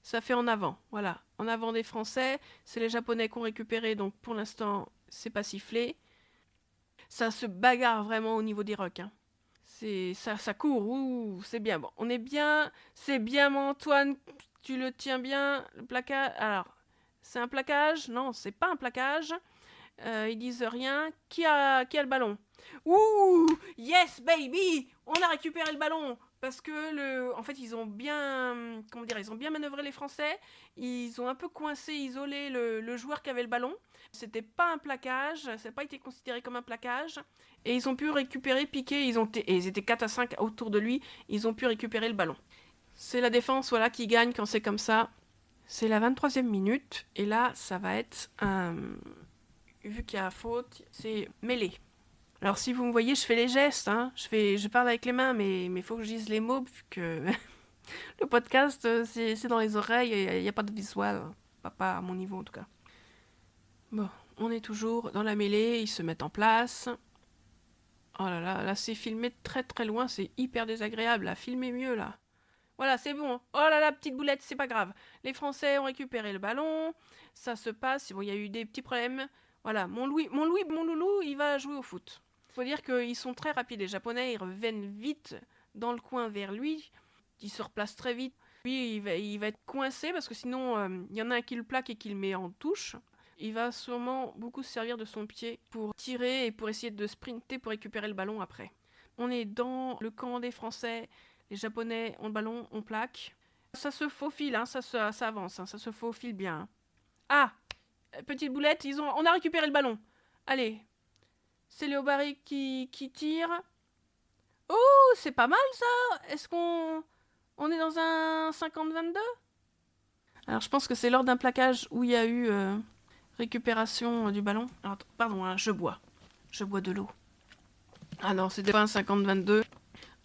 ça fait en avant, voilà. En avant des Français, c'est les Japonais qui ont récupéré, donc pour l'instant, c'est pas sifflé. Ça se bagarre vraiment au niveau des rucks, hein. Ça court, ouh, c'est bien. Bon, on est bien, c'est bien, mon Antoine, tu le tiens bien, le plaquage. Alors, c'est un plaquage? Non, c'est pas un plaquage. Ils disent rien. Qui a le ballon? Ouh, yes baby, on a récupéré le ballon parce que en fait ils ont bien, comment dire, ils ont bien manœuvré les Français. Ils ont un peu coincé, isolé le joueur qui avait le ballon. C'était pas un plaquage, ça n'a pas été considéré comme un plaquage. Et ils ont pu récupérer, piquer. Et ils étaient 4 à 5 autour de lui. Ils ont pu récupérer le ballon. C'est la défense, voilà, qui gagne quand c'est comme ça. C'est la 23e minute et là ça va être un vu qu'il y a faute, c'est mêlé. Alors si vous me voyez, je fais les gestes, hein. Je parle avec les mains, mais il faut que je dise les mots, vu que le podcast, c'est dans les oreilles, il n'y a pas de visuel. Pas à mon niveau en tout cas. Bon, on est toujours dans la mêlée, ils se mettent en place. Oh là c'est filmé très très loin, c'est hyper désagréable, là, filmez mieux là. Voilà, c'est bon. Oh là là, petite boulette, c'est pas grave. Les Français ont récupéré le ballon, ça se passe. Bon, il y a eu des petits problèmes. Voilà, mon loulou, il va jouer au foot. Faut dire qu'ils sont très rapides. Les Japonais, ils reviennent vite dans le coin vers lui. Il se replace très vite. Lui, il va être coincé parce que sinon, il y en a un qui le plaque et qui le met en touche. Il va sûrement beaucoup se servir de son pied pour tirer et pour essayer de sprinter pour récupérer le ballon après. On est dans le camp des Français. Les Japonais ont le ballon, on plaque. Ça se faufile, hein, ça avance, hein, ça se faufile bien. Ah, petite boulette, on a récupéré le ballon. Allez, c'est Léo Barré qui tire. Oh, c'est pas mal ça. Est-ce on est dans un 50-22? Alors je pense que c'est lors d'un plaquage où il y a eu récupération du ballon. Alors, pardon, hein, je bois de l'eau. Ah non, c'était pas un 50-22.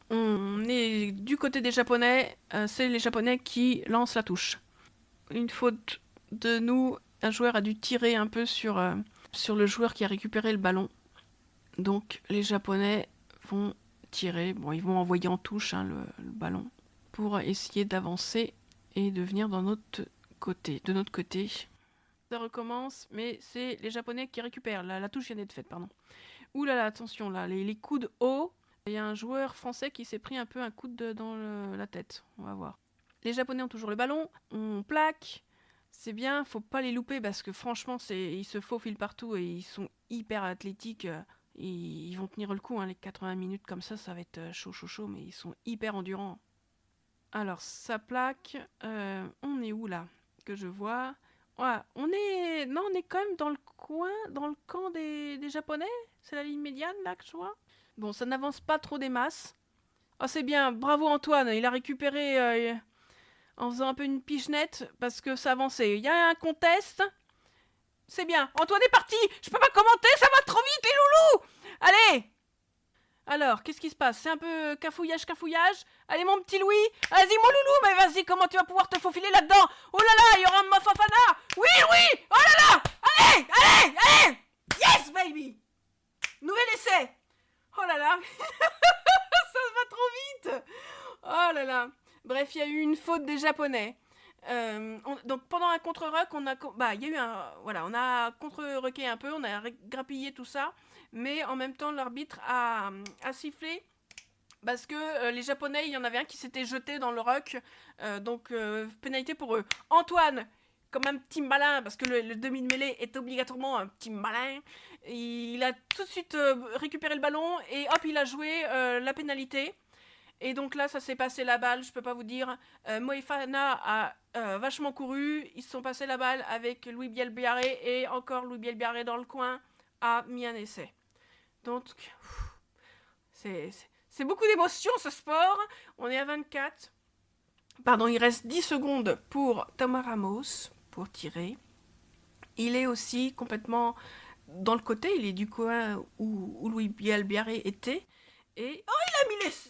On est du côté des Japonais, c'est les Japonais qui lancent la touche. Une faute de nous, un joueur a dû tirer un peu sur le joueur qui a récupéré le ballon. Donc les Japonais vont tirer, bon ils vont envoyer en touche, hein, le ballon pour essayer d'avancer et de venir de notre côté. Ça recommence, mais c'est les Japonais qui récupèrent. La touche vient d'être faite, pardon. Ouh là là, attention là, les coudes hauts. Il y a un joueur français qui s'est pris un peu un coude dans la tête. On va voir. Les Japonais ont toujours le ballon. On plaque. C'est bien, faut pas les louper parce que franchement, ils se faufilent partout et ils sont hyper athlétiques. Ils vont tenir le coup, hein, les 80 minutes comme ça va être chaud, mais ils sont hyper endurants. Alors, ça plaque. On est où là? Que je vois. Ouais, on est quand même dans le coin, dans le camp des Japonais. C'est la ligne médiane là que je vois. Bon, ça n'avance pas trop des masses. Oh, c'est bien, bravo Antoine, il a récupéré en faisant un peu une pichenette parce que ça avançait. Il y a un contest. C'est bien, Antoine est parti. Je peux pas commenter, ça va trop vite les loulous. Allez. Alors, qu'est-ce qui se passe? C'est un peu cafouillage. Allez mon petit Louis, vas-y mon loulou, mais vas-y, comment tu vas pouvoir te faufiler là-dedans? Oh là là, il y aura un mafafana. Oui, oh là là. Allez. Yes baby. Nouvel essai. Oh là là. Ça va trop vite. Oh là là. Bref, il y a eu une faute des Japonais. Donc pendant un contre-ruck, on a contre-rucké un peu, on a grappillé tout ça, mais en même temps l'arbitre a sifflé parce que les Japonais, il y en avait un qui s'était jeté dans le ruck, donc pénalité pour eux. Antoine, comme un petit malin, parce que le demi de mêlée est obligatoirement un petit malin. Il a tout de suite récupéré le ballon et hop, il a joué la pénalité. Et donc là, ça s'est passé la balle, je peux pas vous dire. Moefana a vachement couru, ils se sont passés la balle avec Louis Bielbiarré et encore Louis Bielbiarré dans le coin a mis un essai. Donc, c'est beaucoup d'émotions ce sport. On est à 24. Pardon, il reste 10 secondes pour Thomas Ramos pour tirer. Il est aussi complètement dans le côté, il est du coin où Louis Bielbiarré était. Et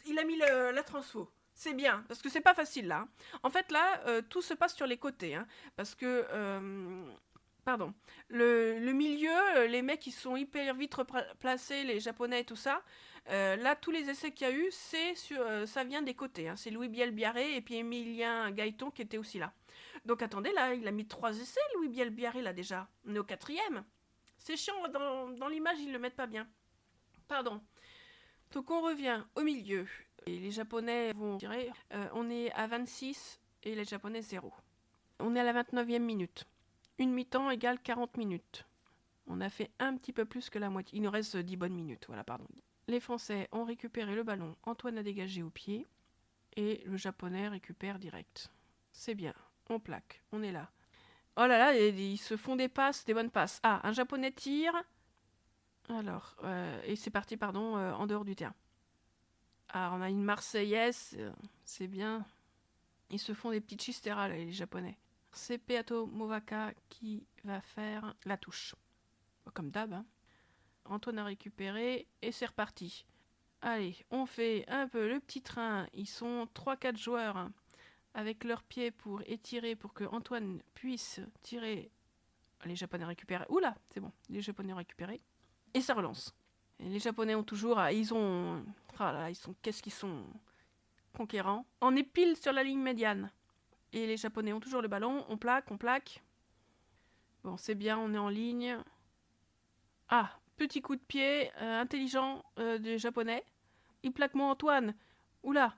il a mis la transfo. C'est bien, parce que c'est pas facile là. En fait là, tout se passe sur les côtés, hein, parce que pardon, le milieu, les mecs ils sont hyper vite placés, les japonais et tout ça. Là, tous les essais qu'il y a eu, ça vient des côtés. Hein. C'est Louis Bielbiarré et puis Emilien Gaëton qui était aussi là. Donc attendez, là, il a mis 3 essais, Louis Bielbiarré là déjà. On est au 4e. C'est chiant, dans l'image, ils le mettent pas bien. Pardon. Donc on revient au milieu. Et les Japonais vont tirer. On est à 26 et les Japonais 0. On est à la 29e minute. Une mi-temps égale 40 minutes. On a fait un petit peu plus que la moitié. Il nous reste 10 bonnes minutes. Voilà, pardon. Les Français ont récupéré le ballon. Antoine a dégagé au pied. Et le Japonais récupère direct. C'est bien. On plaque. On est là. Oh là là, ils se font des passes, des bonnes passes. Ah, un Japonais tire. Alors, et c'est parti, pardon, en dehors du terrain. Alors, on a une Marseillaise, c'est bien. Ils se font des petites chisteras, là, les Japonais. C'est Peato Movaka qui va faire la touche. Comme d'hab, hein. Antoine a récupéré, et c'est reparti. Allez, on fait un peu le petit train. Ils sont 3-4 joueurs, hein, avec leurs pieds pour étirer, pour que Antoine puisse tirer. Les Japonais récupèrent. Oula, c'est bon, les Japonais ont récupéré. Et ça relance. Et les Japonais ont toujours... qu'est-ce qu'ils sont conquérants. On est pile sur la ligne médiane. Et les Japonais ont toujours le ballon. On plaque. Bon, c'est bien, on est en ligne. Ah, petit coup de pied intelligent des Japonais. Il plaque mon Antoine. Oula.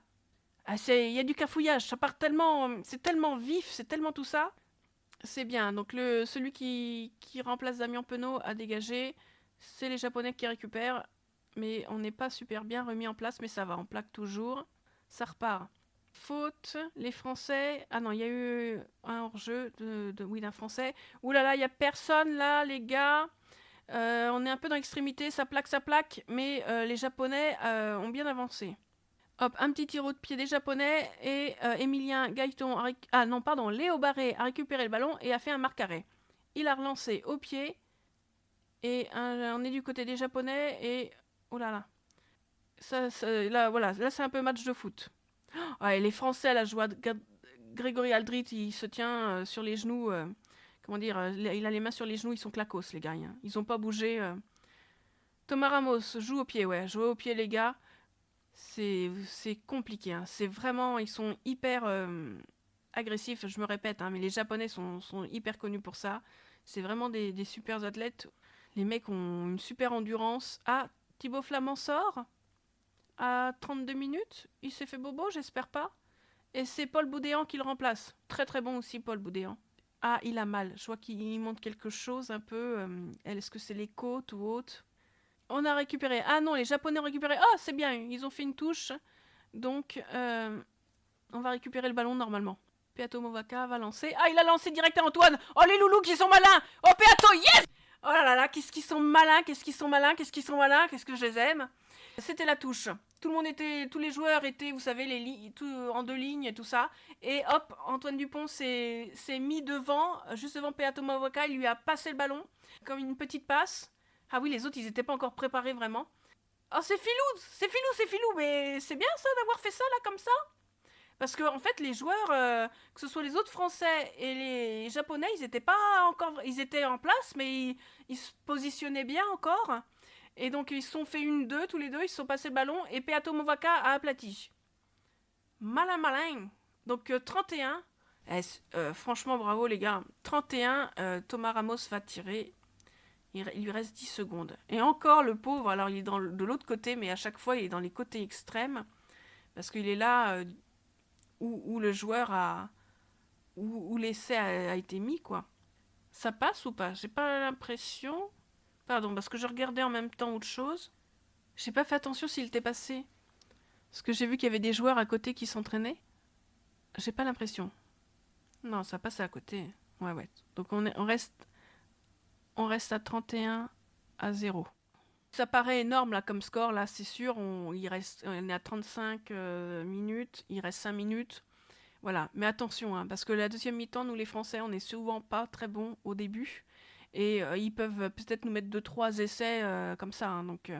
Ah, il y a du cafouillage. Ça part tellement... C'est tellement vif, c'est tellement tout ça. C'est bien. Donc celui qui remplace Damien Penaud a dégagé... C'est les Japonais qui récupèrent, mais on n'est pas super bien remis en place, mais ça va, on plaque toujours. Ça repart. Faute, les Français... Ah non, il y a eu un hors-jeu d'un Français. Ouh là là, il n'y a personne là, les gars. On est un peu dans l'extrémité, ça plaque, mais les Japonais ont bien avancé. Hop, un petit tir de pied des Japonais, et Emilien Gaëton... Léo Barré a récupéré le ballon et a fait un marque-arrêt. Il a relancé au pied... Et on est du côté des Japonais et... Oh là là. Là, voilà. Là, c'est un peu match de foot. Oh, et les Français, là, je vois Grégory Aldrit, il se tient sur les genoux. Comment dire il a les mains sur les genoux, ils sont clacos, les gars. Hein. Ils n'ont pas bougé. Thomas Ramos joue au pied, ouais. Jouer au pied, les gars. C'est compliqué. Hein. C'est vraiment... Ils sont hyper agressifs, je me répète. Hein, mais les Japonais sont hyper connus pour ça. C'est vraiment des super athlètes. Les mecs ont une super endurance. Ah, Thibaut Flamand sort à 32 minutes. Il s'est fait bobo, j'espère pas. Et c'est Paul Boudéan qui le remplace. Très très bon aussi, Paul Boudéan. Ah, il a mal. Je vois qu'il monte quelque chose un peu. Est-ce que c'est les côtes ou autre? On a récupéré. Ah non, les Japonais ont récupéré. Ah, c'est bien, ils ont fait une touche. Donc, on va récupérer le ballon normalement. Peato Movaka va lancer. Ah, il a lancé direct à Antoine. Oh, les loulous qui sont malins. Oh, Peato, yes! Oh là là, qu'est-ce qu'ils sont malins, qu'est-ce que je les aime. C'était la touche. Tous les joueurs étaient, vous savez, en 2 lignes et tout ça. Et hop, Antoine Dupont s'est mis devant, juste devant Peato Movaka, il lui a passé le ballon, comme une petite passe. Ah oui, les autres, ils n'étaient pas encore préparés vraiment. Oh, c'est filou, mais c'est bien ça d'avoir fait ça là, comme ça. Parce que en fait, les joueurs, que ce soit les autres Français et les Japonais, ils étaient pas encore, ils étaient en place, mais ils se positionnaient bien encore. Et donc ils se sont fait 1-2, tous les deux, ils se sont passés le ballon et Peato Movaka a aplati. Malin. Donc 31. Franchement, bravo les gars. 31, Thomas Ramos va tirer. Il lui reste 10 secondes. Et encore le pauvre, alors il est de l'autre côté, mais à chaque fois il est dans les côtés extrêmes. Parce qu'il est là... où le joueur où l'essai a été mis, quoi. Ça passe ou pas? J'ai pas l'impression. Pardon, parce que je regardais en même temps autre chose. J'ai pas fait attention s'il était passé. Parce que j'ai vu qu'il y avait des joueurs à côté qui s'entraînaient. J'ai pas l'impression. Non, ça passe à côté. Ouais. Donc on reste à 31-0. Ça paraît énorme là comme score, là c'est sûr, on est à 35 minutes, il reste 5 minutes. Voilà, mais attention, hein, parce que la deuxième mi-temps, nous les Français, on n'est souvent pas très bons au début. Et ils peuvent peut-être nous mettre 2-3 essais comme ça. Hein, donc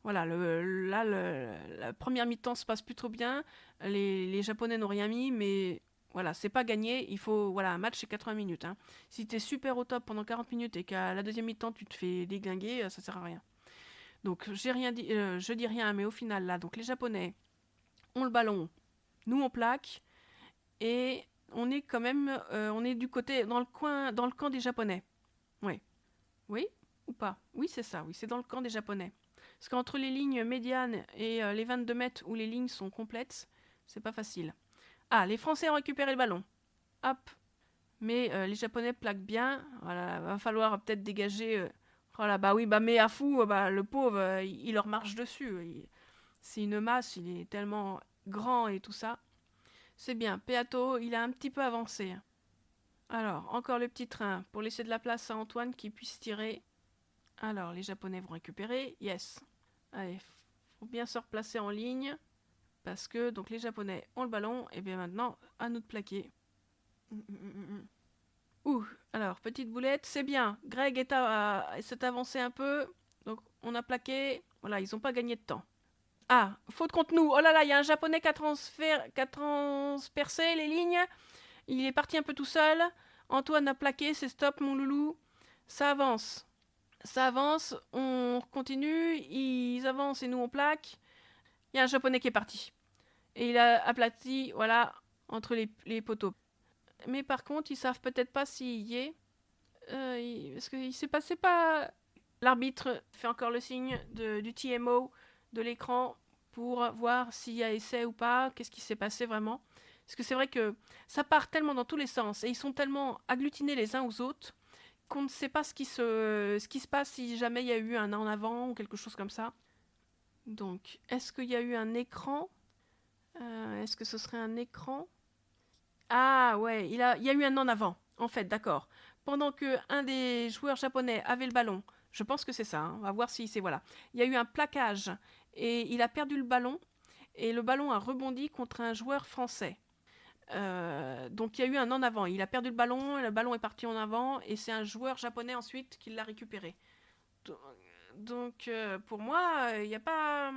voilà, la première mi-temps se passe plus trop bien. Les Japonais n'ont rien mis, mais voilà, c'est pas gagné. Il faut, voilà, un match c'est 80 minutes. Hein. Si t'es super au top pendant 40 minutes et qu'à la deuxième mi-temps tu te fais déglinguer, ça sert à rien. Donc j'ai rien dit, je dis rien, mais au final là, donc les Japonais ont le ballon, nous on plaque et on est quand même, on est du côté dans le camp des Japonais. Oui, oui ou pas? Oui c'est ça, oui c'est dans le camp des Japonais. Parce qu'entre les lignes médianes et les 22 mètres où les lignes sont complètes, c'est pas facile. Ah, les Français ont récupéré le ballon. Hop. Mais les Japonais plaquent bien. Voilà, va falloir peut-être dégager. Voilà, bah oui, bah mais à fou, bah, le pauvre, il leur marche dessus. C'est une masse, il est tellement grand et tout ça. C'est bien, Peato, il a un petit peu avancé. Alors, encore le petit train pour laisser de la place à Antoine qui puisse tirer. Alors, les Japonais vont récupérer. Yes. Allez, faut bien se replacer en ligne. Parce que donc les Japonais ont le ballon. Et bien maintenant, à nous de plaquer. Ouh, alors, petite boulette, c'est bien. Greg s'est avancé un peu. Donc, on a plaqué. Voilà, ils n'ont pas gagné de temps. Ah, faute contre nous. Oh là là, il y a un Japonais qui a transpercé les lignes. Il est parti un peu tout seul. Antoine a plaqué, c'est stop, mon loulou. Ça avance. Ça avance, on continue. Ils avancent et nous on plaque. Il y a un Japonais qui est parti. Et il a aplati, voilà, entre les poteaux. Mais par contre, ils savent peut-être pas s'il y est. Parce qu'il s'est passé pas. L'arbitre fait encore le signe du TMO de l'écran pour voir s'il y a essai ou pas, qu'est-ce qui s'est passé vraiment. Parce que c'est vrai que ça part tellement dans tous les sens et ils sont tellement agglutinés les uns aux autres qu'on ne sait pas ce qui se passe si jamais il y a eu un en avant ou quelque chose comme ça. Donc, est-ce qu'il y a eu un écran Est-ce que ce serait un écran? Ah ouais, il y a eu un en avant, en fait, d'accord. Pendant que un des joueurs japonais avait le ballon, je pense que c'est ça, hein, on va voir si c'est voilà. Il y a eu un plaquage et il a perdu le ballon et le ballon a rebondi contre un joueur français. Donc il y a eu un en avant, il a perdu le ballon est parti en avant et c'est un joueur japonais ensuite qui l'a récupéré. Donc pour moi, il n'y a pas...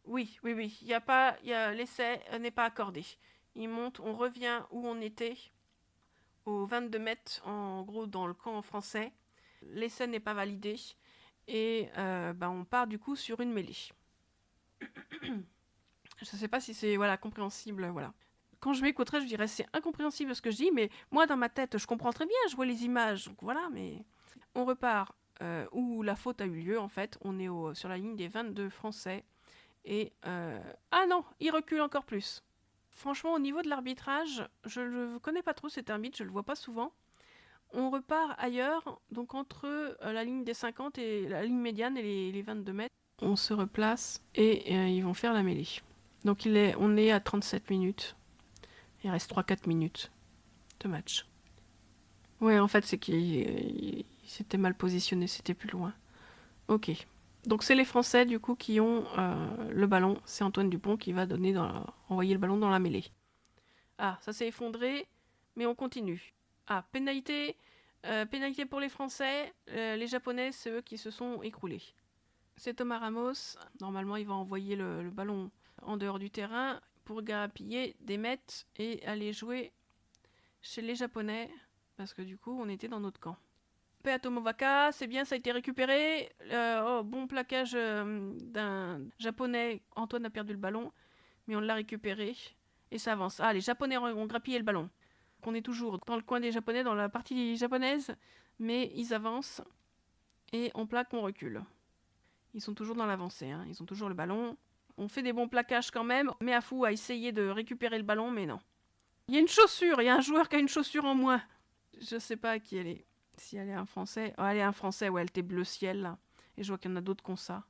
Oui, il y a pas, l'essai n'est pas accordé. Il monte, on revient où on était, aux 22 mètres, en gros dans le camp français. L'essai n'est pas validé et on part du coup sur une mêlée. Je ne sais pas si c'est voilà compréhensible, voilà. Quand je m'écouterais, je dirais c'est incompréhensible ce que je dis, mais moi dans ma tête, je comprends très bien, je vois les images, donc voilà, mais on repart où la faute a eu lieu en fait. On est sur la ligne des 22 Français et ah non, il recule encore plus. Franchement, au niveau de l'arbitrage, je le connais pas trop cet arbitre, je le vois pas souvent. On repart ailleurs, donc entre la ligne des 50 et la ligne médiane et les 22 mètres. On se replace et ils vont faire la mêlée. Donc on est à 37 minutes. Il reste 3-4 minutes de match. Ouais, en fait, c'est qu'il s'était mal positionné, c'était plus loin. Ok. Donc c'est les Français, du coup, qui ont le ballon. C'est Antoine Dupont qui va envoyer le ballon dans la mêlée. Ah, ça s'est effondré, mais on continue. Ah, pénalité. Pénalité pour les Français. Les Japonais, c'est eux qui se sont écroulés. C'est Thomas Ramos. Normalement, il va envoyer le ballon en dehors du terrain pour grappiller des mètres et aller jouer chez les Japonais. Parce que du coup, on était dans notre camp. Peato Movaka, c'est bien, ça a été récupéré. Bon plaquage d'un Japonais. Antoine a perdu le ballon, mais on l'a récupéré. Et ça avance. Ah, les Japonais ont grappillé le ballon. On est toujours dans le coin des Japonais, dans la partie japonaise, mais ils avancent. Et on plaque, on recule. Ils sont toujours dans l'avancée, hein. Ils ont toujours le ballon. On fait des bons plaquages quand même, mais à fou à essayer de récupérer le ballon, mais non. Il y a une chaussure, il y a un joueur qui a une chaussure en moins. Je sais pas à qui elle est. Si elle est un Français. Oh, elle est un Français, ouais, elle était bleu ciel, là. Et je vois qu'il y en a d'autres qui ont ça.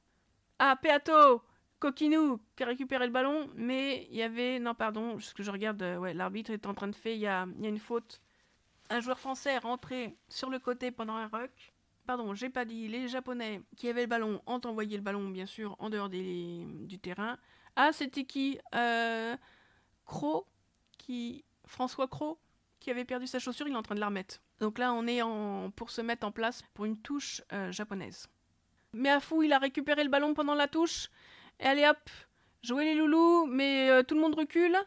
Ah, Peato Coquinou qui a récupéré le ballon, mais il y avait... Non, pardon, ce que je regarde, ouais, l'arbitre est en train de faire, il y a une faute. Un joueur français est rentré sur le côté pendant un ruck. Pardon, j'ai pas dit, les Japonais qui avaient le ballon ont envoyé le ballon, bien sûr, en dehors du terrain. Ah, c'était qui Cro, François Cro, qui avait perdu sa chaussure, il est en train de la remettre. Donc là, on est pour se mettre en place pour une touche japonaise. Mais à fou, il a récupéré le ballon pendant la touche. Et allez hop, jouez les loulous, mais tout le monde recule.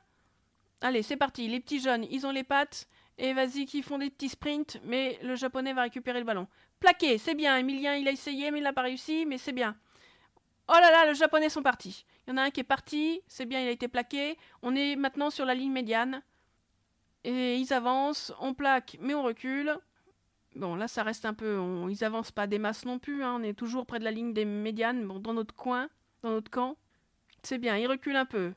Allez, c'est parti, les petits jeunes, ils ont les pattes. Et vas-y, qui font des petits sprints, mais le japonais va récupérer le ballon. Plaqué, c'est bien, Emilien, il a essayé, mais il n'a pas réussi, mais c'est bien. Oh là là, les japonais sont partis. Il y en a un qui est parti, c'est bien, il a été plaqué. On est maintenant sur la ligne médiane. Et ils avancent, on plaque, mais on recule. Bon, là, ça reste un peu... ils avancent pas des masses non plus, hein, on est toujours près de la ligne des médianes, bon, dans notre coin, dans notre camp. C'est bien, ils reculent un peu.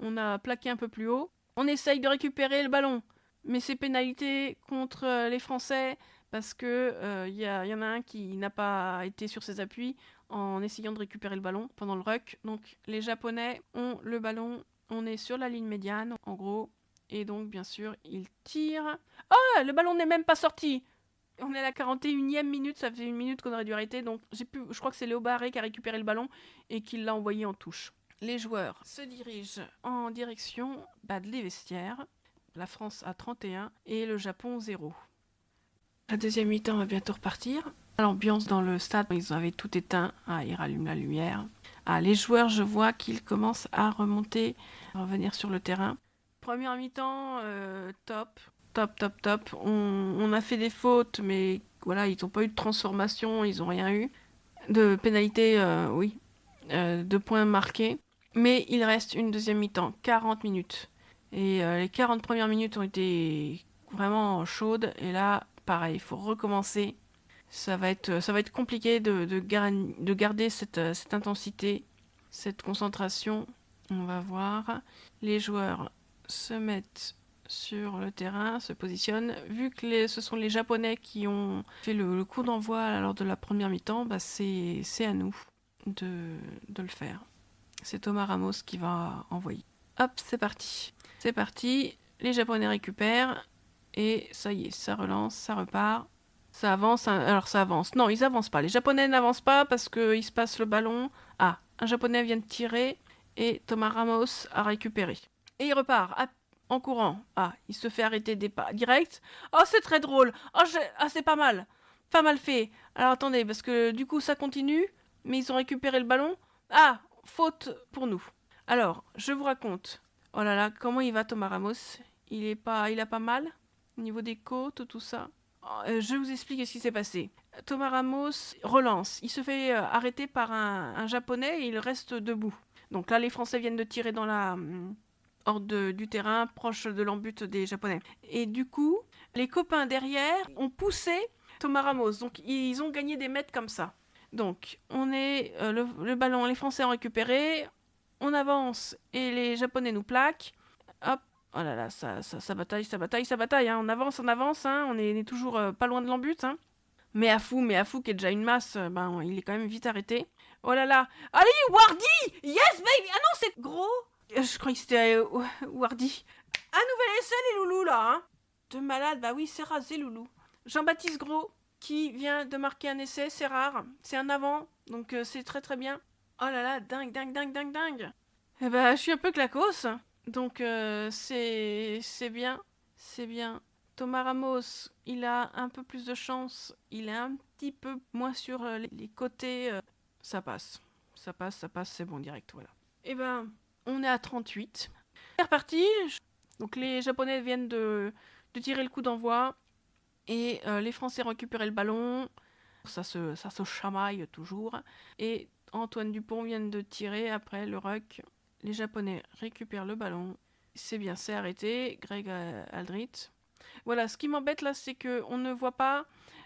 On a plaqué un peu plus haut. On essaye de récupérer le ballon. Mais c'est pénalité contre les Français parce que y en a un qui n'a pas été sur ses appuis en essayant de récupérer le ballon pendant le ruck. Donc les Japonais ont le ballon, on est sur la ligne médiane en gros, et donc bien sûr ils tirent. Oh, le ballon n'est même pas sorti. On est à la 41e minute, ça fait une minute qu'on aurait dû arrêter, donc je crois que c'est Léo Barré qui a récupéré le ballon et qui l'a envoyé en touche. Les joueurs se dirigent en direction des vestiaires. La France a 31 et le Japon 0. La deuxième mi-temps va bientôt repartir. L'ambiance dans le stade, ils avaient tout éteint. Ah, ils rallument la lumière. Ah, les joueurs, je vois qu'ils commencent à remonter, à revenir sur le terrain. Première mi-temps, top. Top. On a fait des fautes, mais voilà, ils n'ont pas eu de transformation, ils n'ont rien eu. De pénalité, oui. 2 points marqués. Mais il reste une deuxième mi-temps, 40 minutes. Et les 40 premières minutes ont été vraiment chaudes. Et là, pareil, il faut recommencer. Ça va être compliqué de garder cette intensité, cette concentration. On va voir. Les joueurs se mettent sur le terrain, se positionnent. Vu que ce sont les Japonais qui ont fait le coup d'envoi lors de la première mi-temps, c'est à nous de le faire. C'est Thomas Ramos qui va envoyer. Hop, c'est parti. C'est parti, les Japonais récupèrent, et ça y est, ça relance, ça repart. Ça avance, alors ça avance. Non, ils avancent pas. Les Japonais n'avancent pas parce qu'ils se passent le ballon. Ah, un Japonais vient de tirer, et Thomas Ramos a récupéré. Et il repart en courant. Ah, il se fait arrêter direct. Oh, c'est très drôle. Oh, c'est pas mal. Pas mal fait. Alors attendez, parce que du coup ça continue, mais ils ont récupéré le ballon. Ah, faute pour nous. Alors, je vous raconte. Oh là là, comment il va Thomas Ramos? Il a pas mal au niveau des côtes, tout ça. Je vous explique ce qui s'est passé. Thomas Ramos relance. Il se fait arrêter par un Japonais et il reste debout. Donc là, les Français viennent de tirer hors du terrain, proche de l'embut des Japonais. Et du coup, les copains derrière ont poussé Thomas Ramos. Donc ils ont gagné des mètres comme ça. Donc on est le ballon, les Français ont récupéré. On avance et les Japonais nous plaquent. Hop, oh là là, ça bataille, hein. On avance, hein. On est toujours pas loin de l'embut, hein. Mais à fou qui est déjà une masse, il est quand même vite arrêté. Oh là là, allez Wardy, yes baby. Ah non, c'est gros. Je crois que c'était Wardy. Un nouvel essai les loulous là, hein. De malade, bah oui, c'est rasé loulou. Jean-Baptiste Gros qui vient de marquer un essai, c'est rare, c'est un avant, donc c'est très très bien. Oh là là, dingue. Eh ben, je suis un peu claquos, donc c'est bien. Thomas Ramos, il a un peu plus de chance, il est un petit peu moins sur les côtés. Ça passe, c'est bon direct, voilà. Eh ben, on est à 38. C'est reparti. Donc les Japonais viennent de tirer le coup d'envoi, et les Français récupèrent le ballon. Ça se chamaille toujours. Et Antoine Dupont vient de tirer après le ruck. Les Japonais récupèrent le ballon. C'est bien, c'est arrêté. Greg Aldrit. Voilà, ce qui m'embête là, c'est qu'on ne voit pas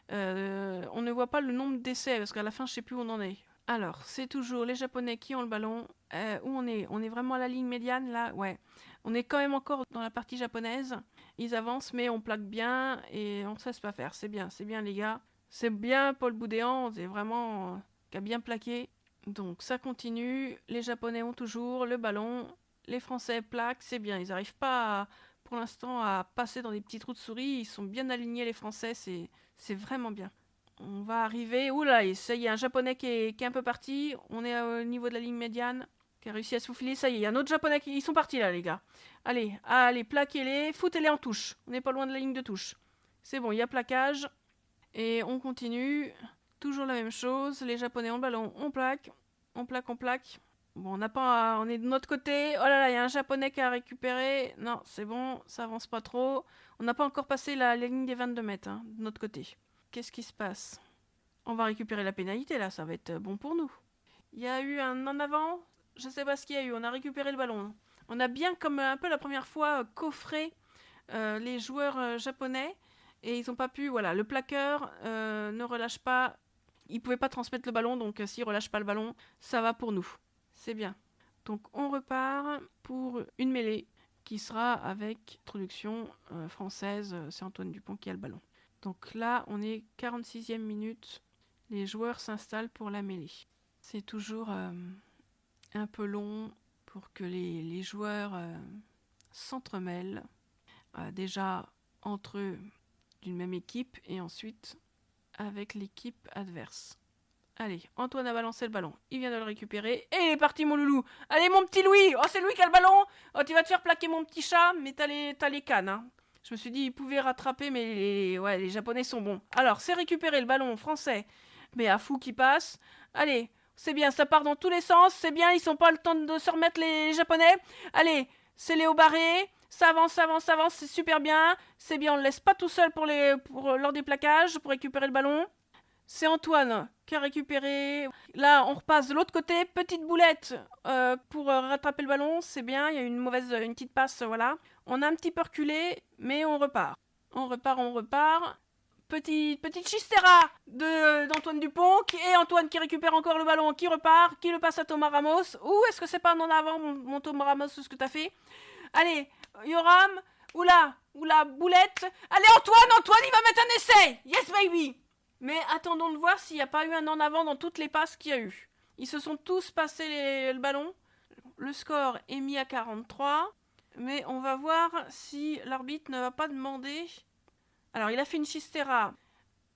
le nombre d'essais, parce qu'à la fin, je sais plus où on en est. Alors, c'est toujours les Japonais qui ont le ballon. Où on est? On est vraiment à la ligne médiane, là? Ouais. On est quand même encore dans la partie japonaise. Ils avancent, mais on plaque bien et on ne cesse pas faire. C'est bien les gars. C'est bien Paul Boudéan, c'est vraiment qui a bien plaqué. Donc ça continue. Les Japonais ont toujours le ballon. Les Français plaquent, c'est bien. Ils n'arrivent pas, pour l'instant, à passer dans des petits trous de souris. Ils sont bien alignés, les Français. C'est vraiment bien. On va arriver. Oula, ça y est, un Japonais qui est un peu parti. On est au niveau de la ligne médiane, qui a réussi à se faufiler. Ça y est, il y a un autre Japonais qui. Ils sont partis là, les gars. Allez, plaquez-les. Foutez-les en touche. On n'est pas loin de la ligne de touche. C'est bon, il y a plaquage. Et on continue. Toujours la même chose. Les Japonais ont le ballon. On plaque. On plaque. Bon, on est de notre côté. Oh là là, il y a un Japonais qui a récupéré. Non, c'est bon, ça avance pas trop. On n'a pas encore passé la ligne des 22 mètres, hein, de notre côté. Qu'est-ce qui se passe? On va récupérer la pénalité là, ça va être bon pour nous. Il y a eu un en avant, je sais pas ce qu'il y a eu, on a récupéré le ballon. On a bien, comme un peu la première fois, coffré les joueurs japonais et ils n'ont pas pu, voilà, le plaqueur ne relâche pas, il pouvait pas transmettre le ballon, donc s'il relâche pas le ballon, ça va pour nous. C'est bien. Donc on repart pour une mêlée qui sera avec introduction française, c'est Antoine Dupont qui a le ballon. Donc là, on est 46e minute. Les joueurs s'installent pour la mêlée. C'est toujours un peu long pour que les joueurs s'entremêlent. Déjà entre eux d'une même équipe et ensuite avec l'équipe adverse. Allez, Antoine a balancé le ballon. Il vient de le récupérer. Et il est parti, mon loulou. Allez, mon petit Louis. Oh, c'est Louis qui a le ballon. Oh, tu vas te faire plaquer, mon petit chat. Mais t'as les cannes, hein. Je me suis dit, ils pouvaient rattraper, mais les Japonais sont bons. Alors, c'est récupérer le ballon français. Mais à fou qui passe. Allez, c'est bien, ça part dans tous les sens. C'est bien, ils sont pas le temps de se remettre, les Japonais. Allez, c'est Léo Barré. Ça avance, c'est super bien. C'est bien, on le laisse pas tout seul lors des plaquages, pour récupérer le ballon. C'est Antoine qui a récupéré. Là, on repasse de l'autre côté. Petite boulette pour rattraper le ballon. C'est bien. Il y a une petite passe. Voilà. On a un petit peu reculé, mais on repart. On repart. Petite chistera d'Antoine Dupont. Et Antoine qui récupère encore le ballon, qui repart, qui le passe à Thomas Ramos. Ou est-ce que c'est pas un en avant, mon Thomas Ramos, ce que t'as fait? Allez, Yoram. Oula, boulette. Allez, Antoine, il va mettre un essai. Yes, baby. Mais attendons de voir s'il n'y a pas eu un en avant dans toutes les passes qu'il y a eu. Ils se sont tous passés le ballon. Le score est mis à 43. Mais on va voir si l'arbitre ne va pas demander. Alors, il a fait une chistera.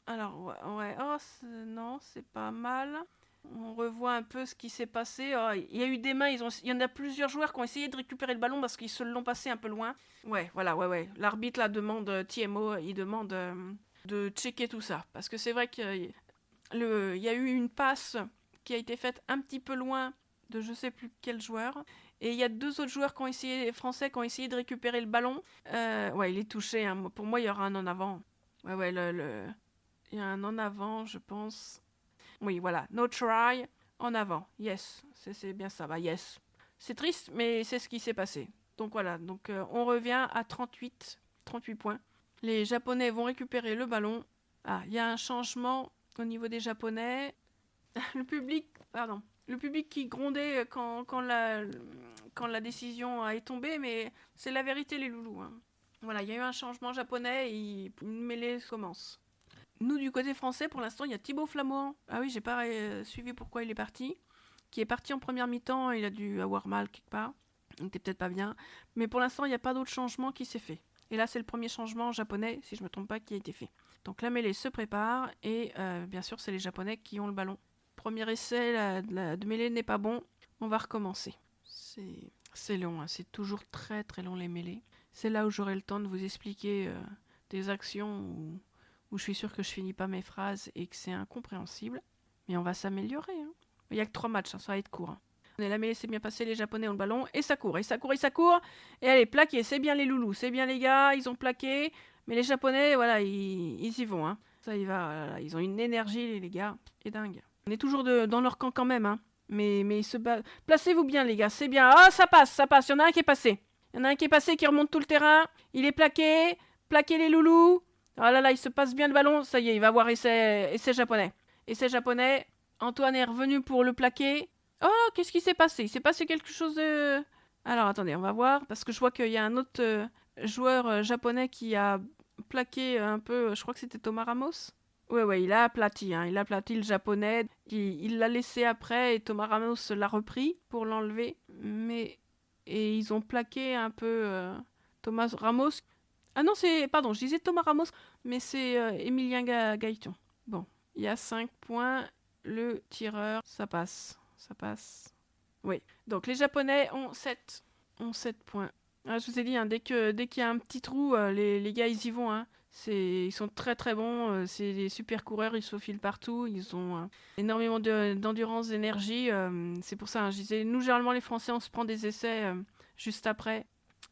Alors, ouais. Oh, non, c'est pas mal. On revoit un peu ce qui s'est passé. Oh, il y a eu des mains. Il y en a plusieurs joueurs qui ont essayé de récupérer le ballon parce qu'ils se l'ont passé un peu loin. Ouais, voilà, ouais. L'arbitre, là, demande TMO. Il demande de checker tout ça. Parce que c'est vrai qu'il y a eu une passe qui a été faite un petit peu loin de je sais plus quel joueur. Et il y a deux autres joueurs français qui ont essayé de récupérer le ballon. Ouais, il est touché. Hein. Pour moi, il y aura un en avant. Ouais, il y a un en avant, je pense. Oui, voilà. No try. En avant. Yes. C'est bien ça. Bah, yes. C'est triste, mais c'est ce qui s'est passé. Donc voilà. Donc on revient à 38 points. Les Japonais vont récupérer le ballon. Ah, il y a un changement au niveau des Japonais. Le public qui grondait quand la décision est tombée, mais c'est la vérité, les loulous. Hein. Voilà, il y a eu un changement japonais et une mêlée commence. Nous, du côté français, pour l'instant, il y a Thibaut Flamand. Ah oui, j'ai pas suivi pourquoi il est parti. Qui est parti en première mi-temps, il a dû avoir mal quelque part. Il n'était peut-être pas bien. Mais pour l'instant, il n'y a pas d'autre changement qui s'est fait. Et là, c'est le premier changement japonais, si je ne me trompe pas, qui a été fait. Donc la mêlée se prépare et bien sûr, c'est les Japonais qui ont le ballon. Premier essai de mêlée n'est pas bon. On va recommencer. C'est long, hein. C'est toujours très très long les mêlées. C'est là où j'aurai le temps de vous expliquer des actions où je suis sûre que je finis pas mes phrases et que c'est incompréhensible. Mais on va s'améliorer. Hein. Il n'y a que 3 matchs, hein, ça va être court. Hein. La mêlée s'est bien passée, les Japonais ont le ballon, et ça court. Et allez, plaqué, c'est bien les loulous, c'est bien les gars, ils ont plaqué. Mais les Japonais, voilà, ils y vont. Hein. Ça y va, voilà, ils ont une énergie, les gars, c'est dingue. On est toujours dans leur camp quand même, hein. Mais ils se battent. Placez-vous bien, les gars, c'est bien. Ah, ça passe, il y en a un qui est passé. Qui remonte tout le terrain, il est plaqué les loulous. Ah là là, il se passe bien le ballon, ça y est, il va avoir essai japonais. Essai japonais, Antoine est revenu pour le plaquer. Oh, qu'est-ce qui s'est passé? Il s'est passé quelque chose de... Alors, attendez, on va voir, parce que je vois qu'il y a un autre joueur japonais qui a plaqué un peu, je crois que c'était Thomas Ramos. Ouais, il a aplati, il a aplati le japonais. Il l'a laissé après et Thomas Ramos l'a repris pour l'enlever. Et ils ont plaqué un peu Thomas Ramos. Ah non, pardon, je disais Thomas Ramos, mais c'est Emilien Gaëton. Bon, il y a 5 points. Le tireur, ça passe. Ça passe. Oui. Donc les Japonais ont 7 points. Ah, je vous ai dit, dès qu'il y a un petit trou, les gars, ils y vont. Ils sont très très bons. C'est des super coureurs, ils se faufilent partout. Ils ont énormément d'endurance, d'énergie. C'est pour ça, je disais, nous, généralement, les Français, on se prend des essais juste après.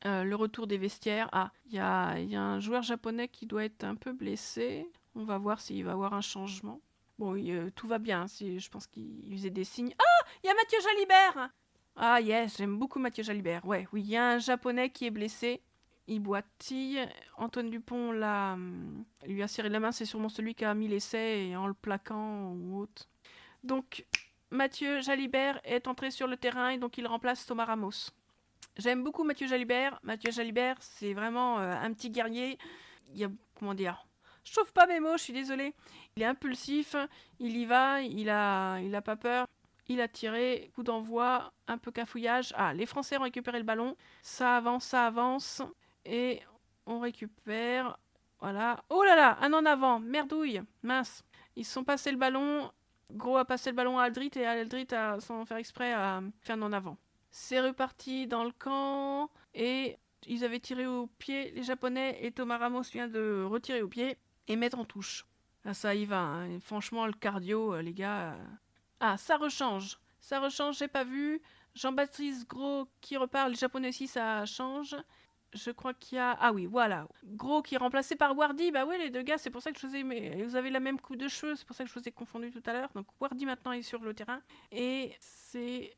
Le retour des vestiaires. Ah, il y a un joueur japonais qui doit être un peu blessé. On va voir s'il va avoir un changement. Bon, tout va bien. Je pense qu'il faisait des signes. Ah, il y a Mathieu Jalibert. Ah yes, j'aime beaucoup Mathieu Jalibert. Ouais, oui, il y a un japonais qui est blessé. Il boitille. Antoine Dupont lui a serré la main. C'est sûrement celui qui a mis l'essai en le plaquant ou autre. Donc, Mathieu Jalibert est entré sur le terrain et donc il remplace Thomas Ramos. J'aime beaucoup Mathieu Jalibert. Mathieu Jalibert, c'est vraiment un petit guerrier. Il y a, comment dire, je trouve pas mes mots, je suis désolée. Il est impulsif, il y va, il a pas peur. Il a tiré, coup d'envoi, un peu cafouillage. Ah, les Français ont récupéré le ballon. Ça avance. Et on récupère. Voilà. Oh là là, un en avant. Merdouille. Mince. Ils se sont passés le ballon. Gros a passé le ballon à Aldrit et Aldrit a, sans faire exprès, a fait un en avant. C'est reparti dans le camp. Et ils avaient tiré au pied, les Japonais. Et Thomas Ramos vient de retirer au pied et mettre en touche. Là, ça y va. Franchement, le cardio, les gars... Ah, ça rechange, j'ai pas vu. Jean-Baptiste Gros qui repart, les Japonais aussi, ça change. Je crois qu'il y a... Ah oui, voilà. Gros qui est remplacé par Wardy. Bah oui, les deux gars, c'est pour ça que je vous ai... Mais vous avez la même coupe de cheveux, c'est pour ça que je vous ai confondu tout à l'heure. Donc Wardy maintenant est sur le terrain. Et c'est...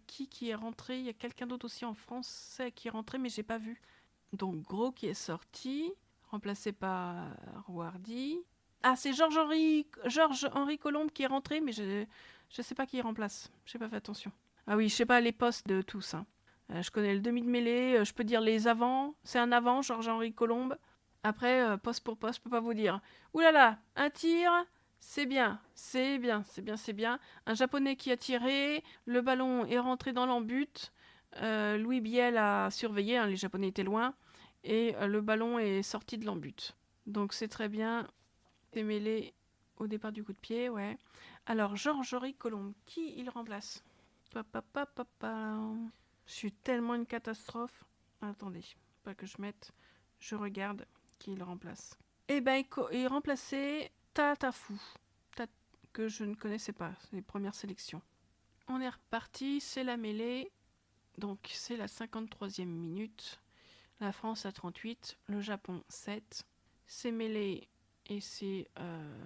qui est rentré? Il y a quelqu'un d'autre aussi en français qui est rentré, mais j'ai pas vu. Donc Gros qui est sorti, remplacé par Wardy. Ah, c'est Georges-Henri Colombe qui est rentré, mais je sais pas qui il remplace. J'ai pas fait attention. Ah oui, je sais pas les postes de tous. Je connais le demi de mêlée, je peux dire les avants. C'est un avant, Georges-Henri Colombe. Après, poste pour poste, je peux pas vous dire. Ouh là là, un tir, c'est bien. Un Japonais qui a tiré, le ballon est rentré dans l'embut. Louis Biel a surveillé, les Japonais étaient loin. Et le ballon est sorti de l'embut. Donc c'est très bien. C'est mêlé au départ du coup de pied, ouais. Alors, Georges-Henri Colombe, qui il remplace? Je suis tellement une catastrophe. Attendez, pas que je mette. Je regarde qui il remplace. Eh ben, il remplaçait Tatafou, que je ne connaissais pas. C'est les premières sélections. On est reparti, c'est la mêlée. Donc, c'est la 53e minute. La France à 38, le Japon 7. C'est mêlé. Et c'est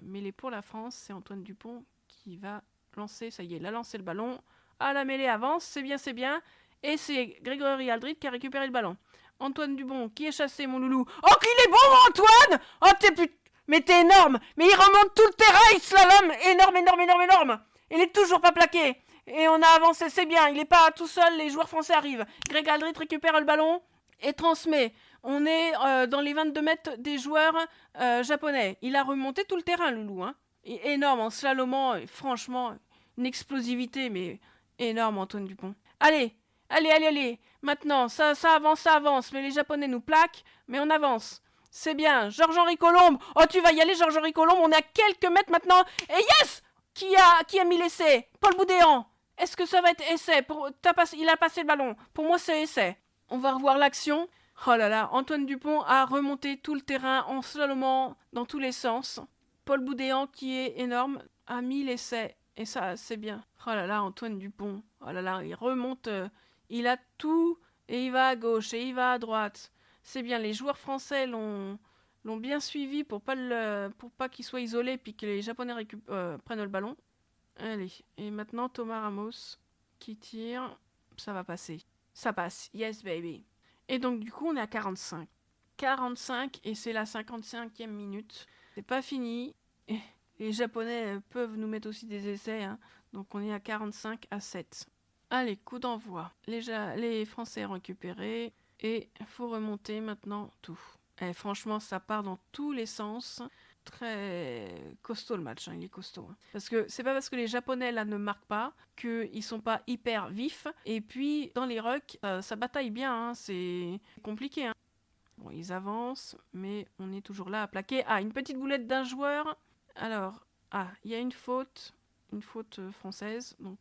mêlée pour la France, c'est Antoine Dupont qui va lancer, ça y est, il a lancé le ballon. Ah, la mêlée avance, c'est bien. Et c'est Grégory Aldrit qui a récupéré le ballon. Antoine Dupont qui est chassé, mon loulou. Oh, qu'il est bon, Antoine! Oh, mais t'es énorme! Mais il remonte tout le terrain, il slalom! Énorme! Il est toujours pas plaqué! Et on a avancé, c'est bien, il est pas tout seul, les joueurs français arrivent. Greg Aldrit récupère le ballon et transmet. On est dans les 22 mètres des joueurs japonais. Il a remonté tout le terrain, Loulou. Et énorme en slalomant. Franchement, une explosivité, mais énorme, Antoine Dupont. Allez. Maintenant, ça avance. Mais les Japonais nous plaquent, mais on avance. C'est bien. Georges-Henri Colombe. Oh, tu vas y aller, Georges-Henri Colombe. On est à quelques mètres maintenant. Et yes! Qui a mis l'essai? Paul Boudéan. Est-ce que ça va être essai? Il a passé le ballon. Pour moi, c'est essai. On va revoir l'action. Oh là là, Antoine Dupont a remonté tout le terrain en slalomant dans tous les sens. Paul Boudéan, qui est énorme, a mis l'essai. Et ça, c'est bien. Oh là là, Antoine Dupont. Oh là là, il remonte. Il a tout. Et il va à gauche et il va à droite. C'est bien, les joueurs français l'ont bien suivi pour pas qu'il soit isolé puis que les Japonais prennent le ballon. Allez, et maintenant Thomas Ramos qui tire. Ça va passer. Ça passe. Yes, baby. Et donc, du coup, on est à 45. 45, et c'est la 55e minute. C'est pas fini. Les Japonais peuvent nous mettre aussi des essais, hein. Donc on est à 45-7. Allez, coup d'envoi. Les Français ont récupéré et il faut remonter maintenant tout. Et franchement, ça part dans tous les sens. Très costaud le match, hein, il est costaud. Hein. Parce que c'est pas parce que les Japonais là ne marquent pas qu'ils sont pas hyper vifs. Et puis dans les rucks, ça bataille bien, hein, c'est compliqué. Hein. Bon, ils avancent, mais on est toujours là à plaquer. Ah, une petite boulette d'un joueur. Alors, il y a une faute française, donc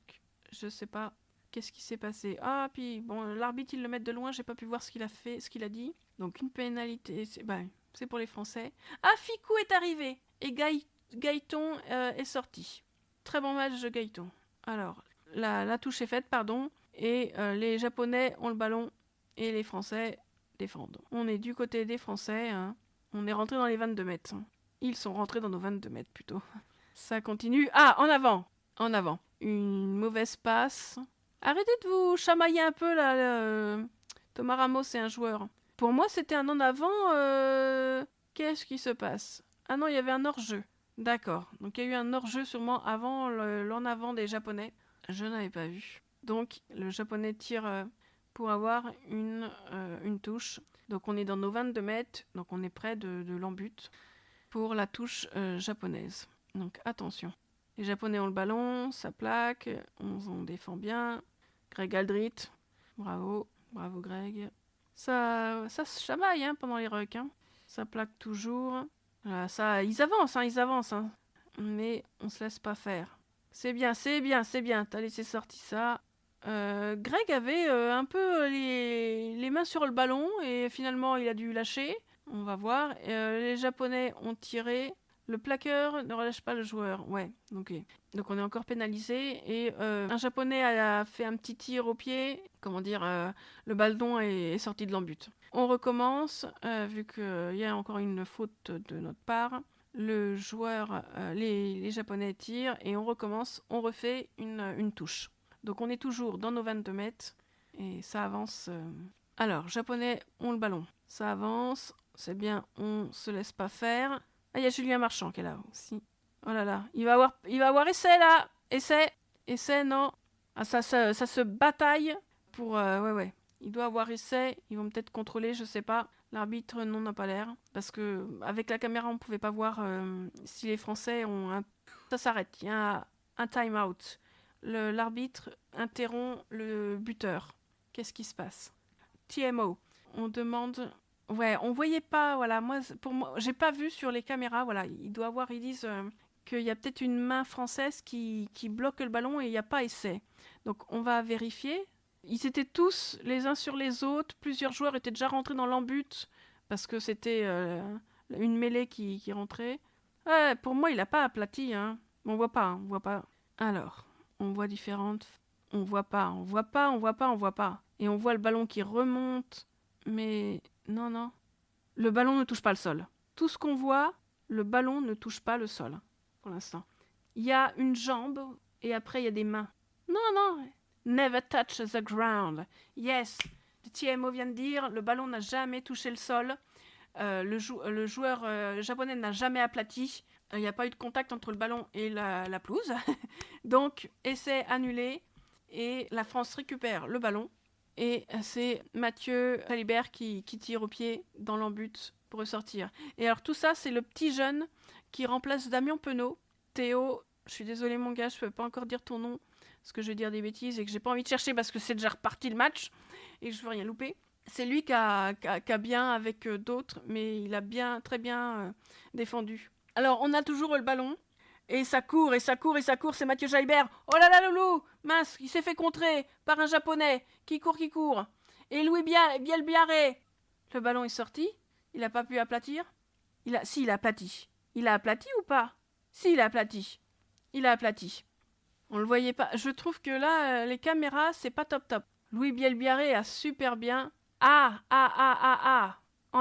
je sais pas qu'est-ce qui s'est passé. Ah, puis bon, l'arbitre il le met de loin, j'ai pas pu voir ce qu'il a fait, ce qu'il a dit. Donc une pénalité, c'est pour les Français. Ah, Ficou est arrivé et Gaëton est sorti. Très bon match de Gaëton. Alors, la touche est faite, pardon, et les Japonais ont le ballon et les Français défendent. On est du côté des Français, hein. On est rentré dans les 22 mètres. Ils sont rentrés dans nos 22 mètres plutôt. Ça continue. Ah, en avant. En avant. Une mauvaise passe. Arrêtez de vous chamailler un peu là. Thomas Ramos est un joueur. Pour moi, c'était un en avant. Qu'est-ce qui se passe? Ah non, il y avait un hors-jeu. D'accord. Donc il y a eu un hors-jeu sûrement avant l'en avant des Japonais. Je n'avais pas vu. Donc le Japonais tire pour avoir une touche. Donc on est dans nos 22 mètres. Donc on est près de l'embut pour la touche japonaise. Donc attention. Les Japonais ont le ballon, ça plaque, on défend bien. Greg Aldrit, bravo Greg. Ça se chamaille hein, pendant les rucks. Hein. Ça plaque toujours. Voilà, ils avancent. Hein. Mais on se laisse pas faire. C'est bien. T'as laissé sortir ça. Greg avait un peu les mains sur le ballon et finalement il a dû lâcher. On va voir. Les Japonais ont tiré. Le plaqueur ne relâche pas le joueur. Ouais, ok. Donc on est encore pénalisé. Et un Japonais a fait un petit tir au pied. Comment dire, le ballon est sorti de l'embut. On recommence, vu qu'il y a encore une faute de notre part. Le joueur, les Japonais tirent et on recommence. On refait une touche. Donc on est toujours dans nos 22 mètres. Et ça avance. Alors, Japonais ont le ballon. Ça avance. C'est bien, on se laisse pas faire. Ah, il y a Julien Marchand qui est là aussi. Oh là là, il va avoir essai là. Essai, non. Ah, ça se bataille pour... ouais. Il doit avoir essai. Ils vont peut-être contrôler, je sais pas. L'arbitre, non, n'a pas l'air. Parce que avec la caméra, on pouvait pas voir si les Français ont un... Ça s'arrête, il y a un time-out. L'arbitre interrompt le buteur. Qu'est-ce qui se passe? TMO. On demande... Ouais, on voyait pas, voilà, pour moi, j'ai pas vu sur les caméras, voilà, ils disent qu'il y a peut-être une main française qui bloque le ballon et il n'y a pas essai. Donc on va vérifier. Ils étaient tous les uns sur les autres, plusieurs joueurs étaient déjà rentrés dans l'embut parce que c'était une mêlée qui rentrait. Ouais, pour moi, il n'a pas aplati, hein. On voit pas. Alors, on voit différentes... On voit pas. Et on voit le ballon qui remonte, mais... Non. Le ballon ne touche pas le sol. Tout ce qu'on voit, le ballon ne touche pas le sol, pour l'instant. Il y a une jambe, et après il y a des mains. Non. Never touch the ground. Yes. Le TMO vient de dire, le ballon n'a jamais touché le sol. Le joueur japonais n'a jamais aplati. Il n'y a pas eu de contact entre le ballon et la pelouse. Donc, essai annulé. Et la France récupère le ballon. Et c'est Mathieu Jalibert qui tire au pied dans l'embut pour ressortir. Et alors tout ça, c'est le petit jeune qui remplace Damien Penaud. Théo, je suis désolée mon gars, je peux pas encore dire ton nom, parce que je vais dire des bêtises et que j'ai pas envie de chercher parce que c'est déjà reparti le match et que je veux rien louper. C'est lui qui a bien avec d'autres, mais il a très bien défendu. Alors on a toujours le ballon. Et ça court, c'est Mathieu Jalibert. Oh là là, loulou, mince, il s'est fait contrer par un japonais qui court. Et Louis Bielbiaré. Le ballon est sorti, il n'a pas pu aplatir. Il a aplati. Il a aplati ou pas? Si, il a aplati. On le voyait pas. Je trouve que là, les caméras, c'est pas top. Louis Bielbiaré a super bien. En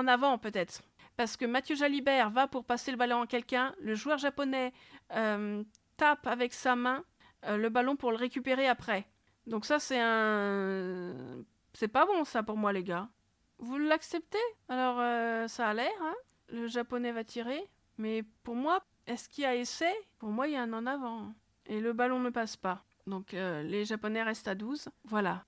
avant peut-être. Parce que Mathieu Jalibert va pour passer le ballon à quelqu'un, le joueur japonais tape avec sa main le ballon pour le récupérer après. Donc ça, c'est pas bon ça pour moi les gars. Vous l'acceptez? Alors ça a l'air, hein. Le japonais va tirer, mais pour moi, Est-ce qu'il y a essai? Pour moi, il y a un en avant. Et le ballon ne passe pas. Donc les Japonais restent à 12. Voilà.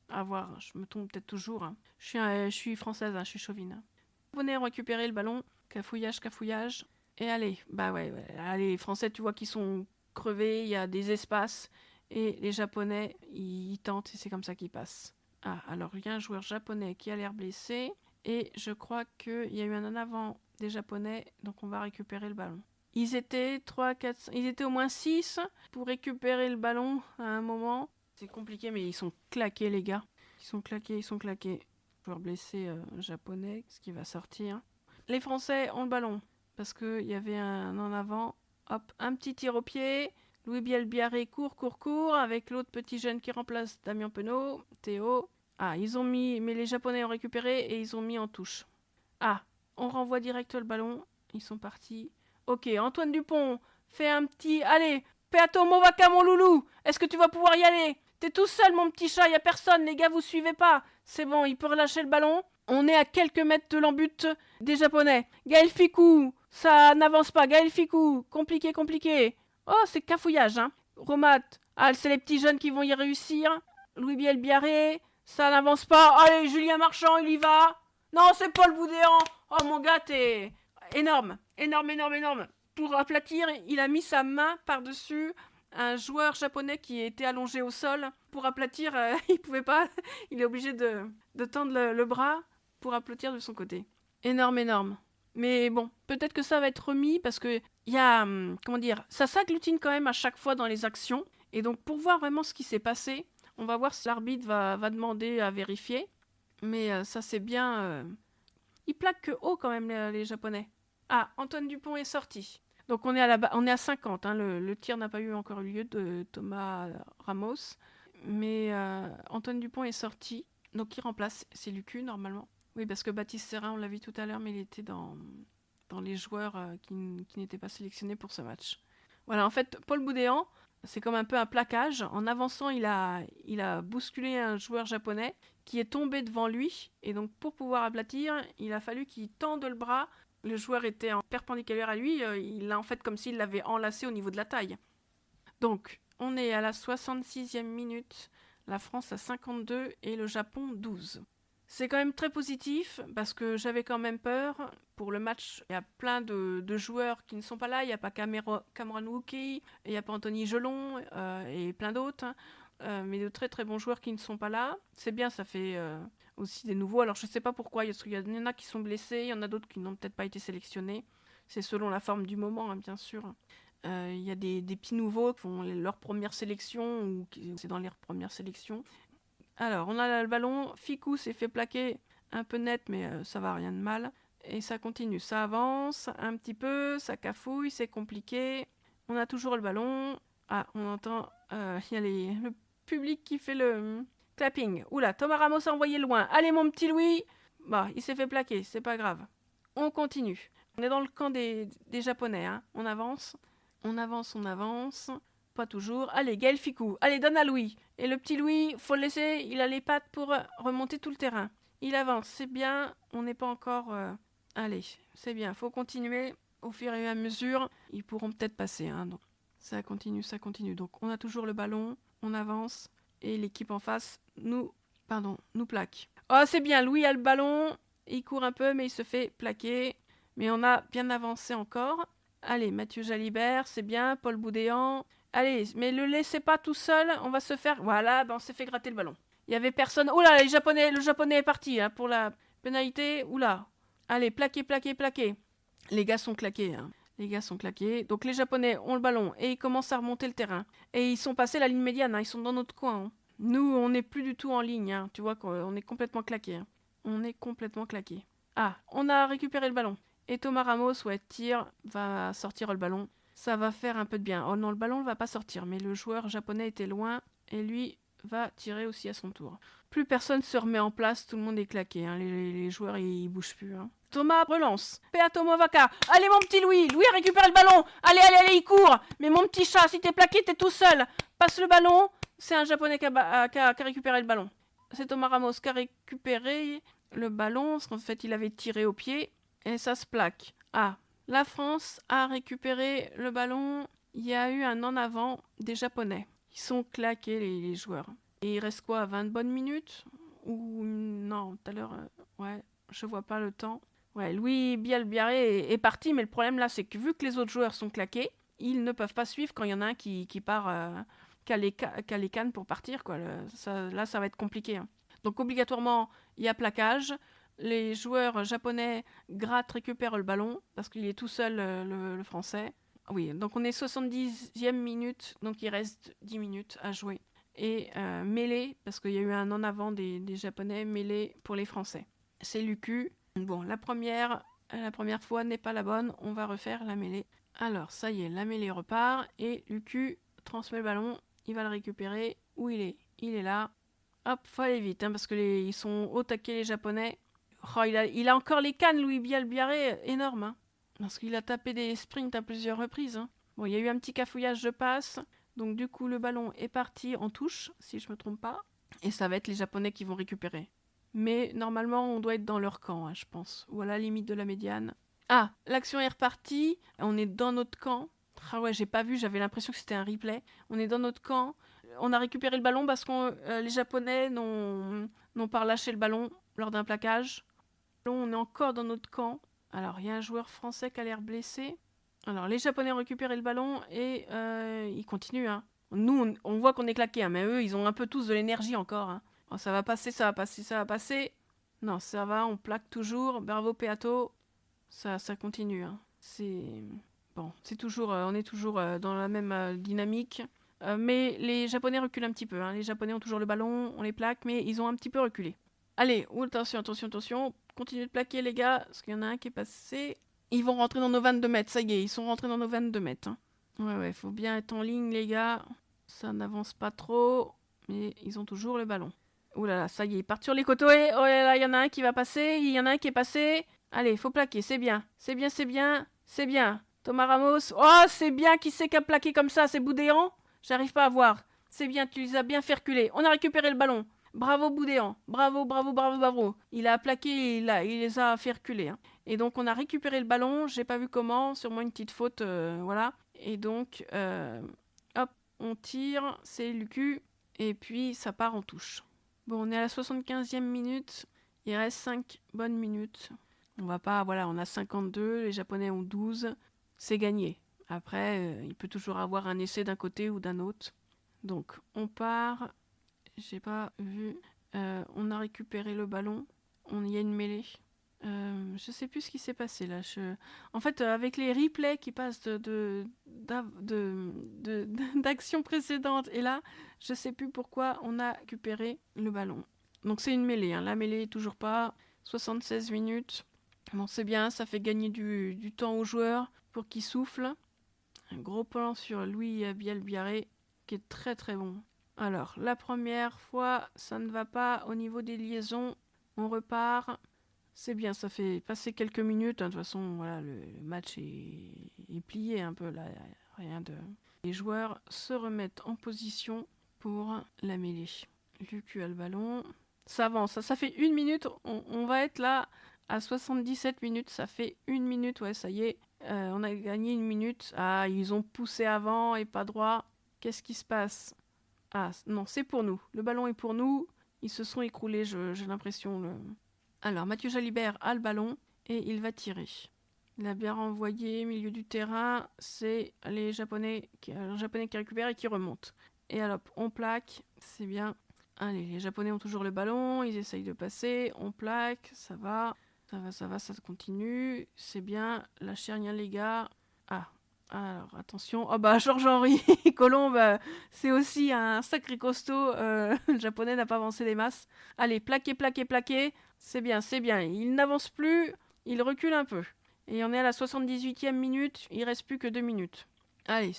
À voir, je me trompe peut-être toujours. Hein. Je suis française, hein, je suis chauvine. Hein. Les Japonais ont récupéré le ballon. Cafouillage, cafouillage. Et allez, ouais. Allez, les Français, tu vois qu'ils sont crevés, il y a des espaces. Et les Japonais, ils tentent et c'est comme ça qu'ils passent. Ah, alors il y a un joueur japonais qui a l'air blessé. Et je crois qu'il y a eu un en avant des Japonais, donc on va récupérer le ballon. Ils étaient 3, 4, ils étaient au moins 6 pour récupérer le ballon à un moment. C'est compliqué, mais ils sont claqués, les gars. Ils sont claqués. Joueur blessé japonais, ce qui va sortir. Les Français ont le ballon, parce qu'il y avait un en avant. Hop, un petit tir au pied. Louis Bielbiaré court, avec l'autre petit jeune qui remplace Damien Penaud, Théo. Ah, ils ont mis, mais les Japonais ont récupéré et ils ont mis en touche. Ah, on renvoie direct le ballon. Ils sont partis. Ok, Antoine Dupont, fais un petit... Allez, Peato Movaka, mon loulou. Est-ce que tu vas pouvoir y aller? T'es tout seul, mon petit chat, y a personne, les gars, vous suivez pas. C'est bon, il peut relâcher le ballon. On est à quelques mètres de l'embut des Japonais. Gaël Ficou, ça n'avance pas. Gaël Ficou, compliqué. Oh, c'est cafouillage, hein. Romat, ah, c'est les petits jeunes qui vont y réussir. Louis Bielbiaré, ça n'avance pas. Allez, Julien Marchand, il y va. Non, c'est Paul Boudéan. Oh, mon gars, t'es énorme. Pour aplatir, il a mis sa main par-dessus un joueur japonais qui était allongé au sol. Pour aplatir, il pouvait pas. Il est obligé de tendre le bras pour aplatir de son côté. Énorme. Mais bon, peut-être que ça va être remis parce que il y a, comment dire, ça s'agglutine quand même à chaque fois dans les actions. Et donc pour voir vraiment ce qui s'est passé, on va voir si l'arbitre va demander à vérifier. Mais ça c'est bien... Ils plaquent que haut quand même les Japonais. Ah, Antoine Dupont est sorti. Donc on est à 50. Hein. Le tir n'a pas eu encore eu lieu de Thomas Ramos. Mais Antoine Dupont est sorti. Donc il remplace. C'est Lucu normalement. Oui, parce que Baptiste Serrin, on l'a vu tout à l'heure, mais il était dans les joueurs qui n'étaient pas sélectionnés pour ce match. Voilà, en fait, Paul Boudéan, c'est comme un peu un plaquage. En avançant, il a bousculé un joueur japonais qui est tombé devant lui. Et donc, pour pouvoir aplatir, il a fallu qu'il tende le bras. Le joueur était en perpendiculaire à lui. Il a en fait comme s'il l'avait enlacé au niveau de la taille. Donc, on est à la 66e minute. La France à 52 et le Japon 12. C'est quand même très positif parce que j'avais quand même peur pour le match. Il y a plein de joueurs qui ne sont pas là. Il n'y a pas Cameron Wookie, il n'y a pas Anthony Gelon et plein d'autres. Mais de très très bons joueurs qui ne sont pas là. C'est bien, ça fait aussi des nouveaux. Alors je ne sais pas pourquoi. Il y en a qui sont blessés, il y en a d'autres qui n'ont peut-être pas été sélectionnés. C'est selon la forme du moment, hein, bien sûr. Il y a des petits nouveaux qui font leur première sélection ou c'est dans leur première sélection. Alors, on a là le ballon. Ficou s'est fait plaquer un peu net, mais ça va, rien de mal. Et ça continue, ça avance un petit peu, ça cafouille, c'est compliqué. On a toujours le ballon. Ah, on entend, il y a le public qui fait le clapping. Oula, Thomas Ramos a envoyé loin. Allez, mon petit Louis. Bah, il s'est fait plaquer, c'est pas grave. On continue. On est dans le camp des Japonais, hein. On avance. Pas toujours. Allez, Gaël Ficou. Allez, donne à Louis. Et le petit Louis, faut le laisser. Il a les pattes pour remonter tout le terrain. Il avance, c'est bien. On n'est pas encore... Allez, c'est bien. Faut continuer. Au fur et à mesure, ils pourront peut-être passer. Hein, donc. Ça continue. Donc, on a toujours le ballon. On avance. Et l'équipe en face nous plaque. Oh, c'est bien. Louis a le ballon. Il court un peu, mais il se fait plaquer. Mais on a bien avancé encore. Allez, Mathieu Jalibert, c'est bien. Paul Boudéan... Allez, mais le laissez pas tout seul, on va se faire... Voilà, on s'est fait gratter le ballon. Il y avait personne... Oula, le japonais est parti hein, pour la pénalité. Oula. Allez, plaqué. Les gars sont claqués. Hein. Donc les japonais ont le ballon et ils commencent à remonter le terrain. Et ils sont passés la ligne médiane, hein, ils sont dans notre coin. Hein. Nous, on n'est plus du tout en ligne. Hein. Tu vois qu'on est complètement claqués. Hein. Ah, on a récupéré le ballon. Et Thomas Ramos, tire, va sortir le ballon. Ça va faire un peu de bien. Oh non, le ballon ne va pas sortir, mais le joueur japonais était loin et lui va tirer aussi à son tour. Plus personne se remet en place, tout le monde est claqué. Hein. Les joueurs, ils bougent plus. Hein. Thomas relance. Peato Movaka. Allez, mon petit Louis. Louis récupère le ballon. Allez, il court. Mais mon petit chat, si t'es plaqué, t'es tout seul. Passe le ballon. C'est un japonais qui a récupéré le ballon. C'est Thomas Ramos qui a récupéré le ballon, parce qu'en fait, il avait tiré au pied. Et ça se plaque. Ah, La France a récupéré le ballon. Il y a eu un en avant des Japonais. Ils sont claqués, les joueurs. Et il reste quoi, 20 bonnes minutes? Ou non, tout à l'heure, ouais, je vois pas le temps. Ouais, Louis Bielbiarré est parti, mais le problème là, c'est que vu que les autres joueurs sont claqués, ils ne peuvent pas suivre quand il y en a un qui part, qui a les cannes pour partir, quoi. Là, ça va être compliqué, hein. Donc obligatoirement, il y a plaquage. Les joueurs japonais grattent, récupèrent le ballon, parce qu'il est tout seul, le français. Oui, donc on est 70e minute, donc il reste 10 minutes à jouer. Et mêlée, parce qu'il y a eu un en avant des japonais, mêlée pour les français. C'est Lucu. Bon, la première fois n'est pas la bonne, on va refaire la mêlée. Alors, ça y est, la mêlée repart, et Lucu transmet le ballon, il va le récupérer. Où il est? Il est là. Hop, faut aller vite, hein, parce que ils sont au taquet, les japonais. Oh, il a encore les cannes, Louis Bielbiarré, énorme, hein. Parce qu'il a tapé des sprints à plusieurs reprises, hein. Bon, il y a eu un petit cafouillage de passe. Donc du coup, le ballon est parti en touche, si je me trompe pas. Et ça va être les Japonais qui vont récupérer. Mais normalement, on doit être dans leur camp, hein, je pense. Ou à la limite de la médiane. Ah, l'action est repartie. On est dans notre camp. Ah ouais, j'ai pas vu, j'avais l'impression que c'était un replay. On est dans notre camp. On a récupéré le ballon parce que les Japonais n'ont pas relâché le ballon lors d'un plaquage. On est encore dans notre camp. Alors, il y a un joueur français qui a l'air blessé. Alors, les Japonais ont récupéré le ballon et ils continuent, hein. Nous, on voit qu'on est claqués, hein, mais eux, ils ont un peu tous de l'énergie encore, hein. Oh, ça va passer, ça va passer, ça va passer. Non, ça va, on plaque toujours. Bravo, Peato. Ça continue, hein. C'est... Bon, c'est toujours, on est toujours dans la même dynamique. Mais les Japonais reculent un petit peu, hein. Les Japonais ont toujours le ballon, on les plaque, mais ils ont un petit peu reculé. Allez, attention, attention, attention. Continuez de plaquer, les gars, parce qu'il y en a un qui est passé. Ils vont rentrer dans nos 22 mètres, ça y est, ils sont rentrés dans nos 22 mètres, hein. Ouais, faut bien être en ligne, les gars. Ça n'avance pas trop, mais ils ont toujours le ballon. Ouh là là, ça y est, ils partent sur les côtés. Oh là là, il y en a un qui va passer, il y en a un qui est passé. Allez, faut plaquer, c'est bien. C'est bien, c'est bien, c'est bien. Thomas Ramos. Oh, c'est bien, qui c'est qui a plaqué comme ça? C'est Boudéan? J'arrive pas à voir. C'est bien, tu les as bien fait reculer. On a récupéré le ballon. Bravo Boudéan, bravo, bravo, bravo, bravo. Il a plaqué, il les a fait reculer, hein. Et donc on a récupéré le ballon, j'ai pas vu comment, sûrement une petite faute, voilà. Et donc, hop, on tire, c'est Lucu, et puis ça part en touche. Bon, on est à la 75e minute, il reste 5 bonnes minutes. On va pas, voilà, on a 52, les Japonais ont 12, c'est gagné. Après, il peut toujours avoir un essai d'un côté ou d'un autre. Donc, on part... J'ai pas vu. On a récupéré le ballon. Il y a une mêlée. Je sais plus ce qui s'est passé là. En fait, avec les replays qui passent d'actions précédentes, et là, je sais plus pourquoi on a récupéré le ballon. Donc c'est une mêlée, hein. La mêlée est toujours pas. 76 minutes. Bon, c'est bien, ça fait gagner du temps aux joueurs pour qu'ils soufflent. Un gros plan sur Louis Bielbiarré qui est très très bon. Alors, la première fois, ça ne va pas au niveau des liaisons. On repart. C'est bien, ça fait passer quelques minutes, hein. De toute façon, voilà, le match est plié un peu là. Rien de... Les joueurs se remettent en position pour la mêlée. Lucu a le ballon. Ça avance, ça fait 1 minute. On va être là à 77 minutes. Ça fait 1 minute, ouais, ça y est. On a gagné 1 minute. Ah, ils ont poussé avant et pas droit. Qu'est-ce qui se passe? Ah, non, c'est pour nous. Le ballon est pour nous. Ils se sont écroulés, j'ai l'impression. Alors, Mathieu Jalibert a le ballon et il va tirer. Il a bien renvoyé, milieu du terrain. C'est les Japonais qui récupèrent et qui remontent. Et alors, on plaque. C'est bien. Allez, les Japonais ont toujours le ballon. Ils essayent de passer. On plaque. Ça va. Ça continue. C'est bien. Lâchez rien, les gars. Ah. Alors, attention. Oh bah, Georges-Henri Colombe, c'est aussi un sacré costaud. Le japonais n'a pas avancé des masses. Allez, plaqué, plaqué, plaqué. C'est bien, c'est bien. Il n'avance plus. Il recule un peu. Et on est à la 78e minute. Il reste plus que 2 minutes. Allez,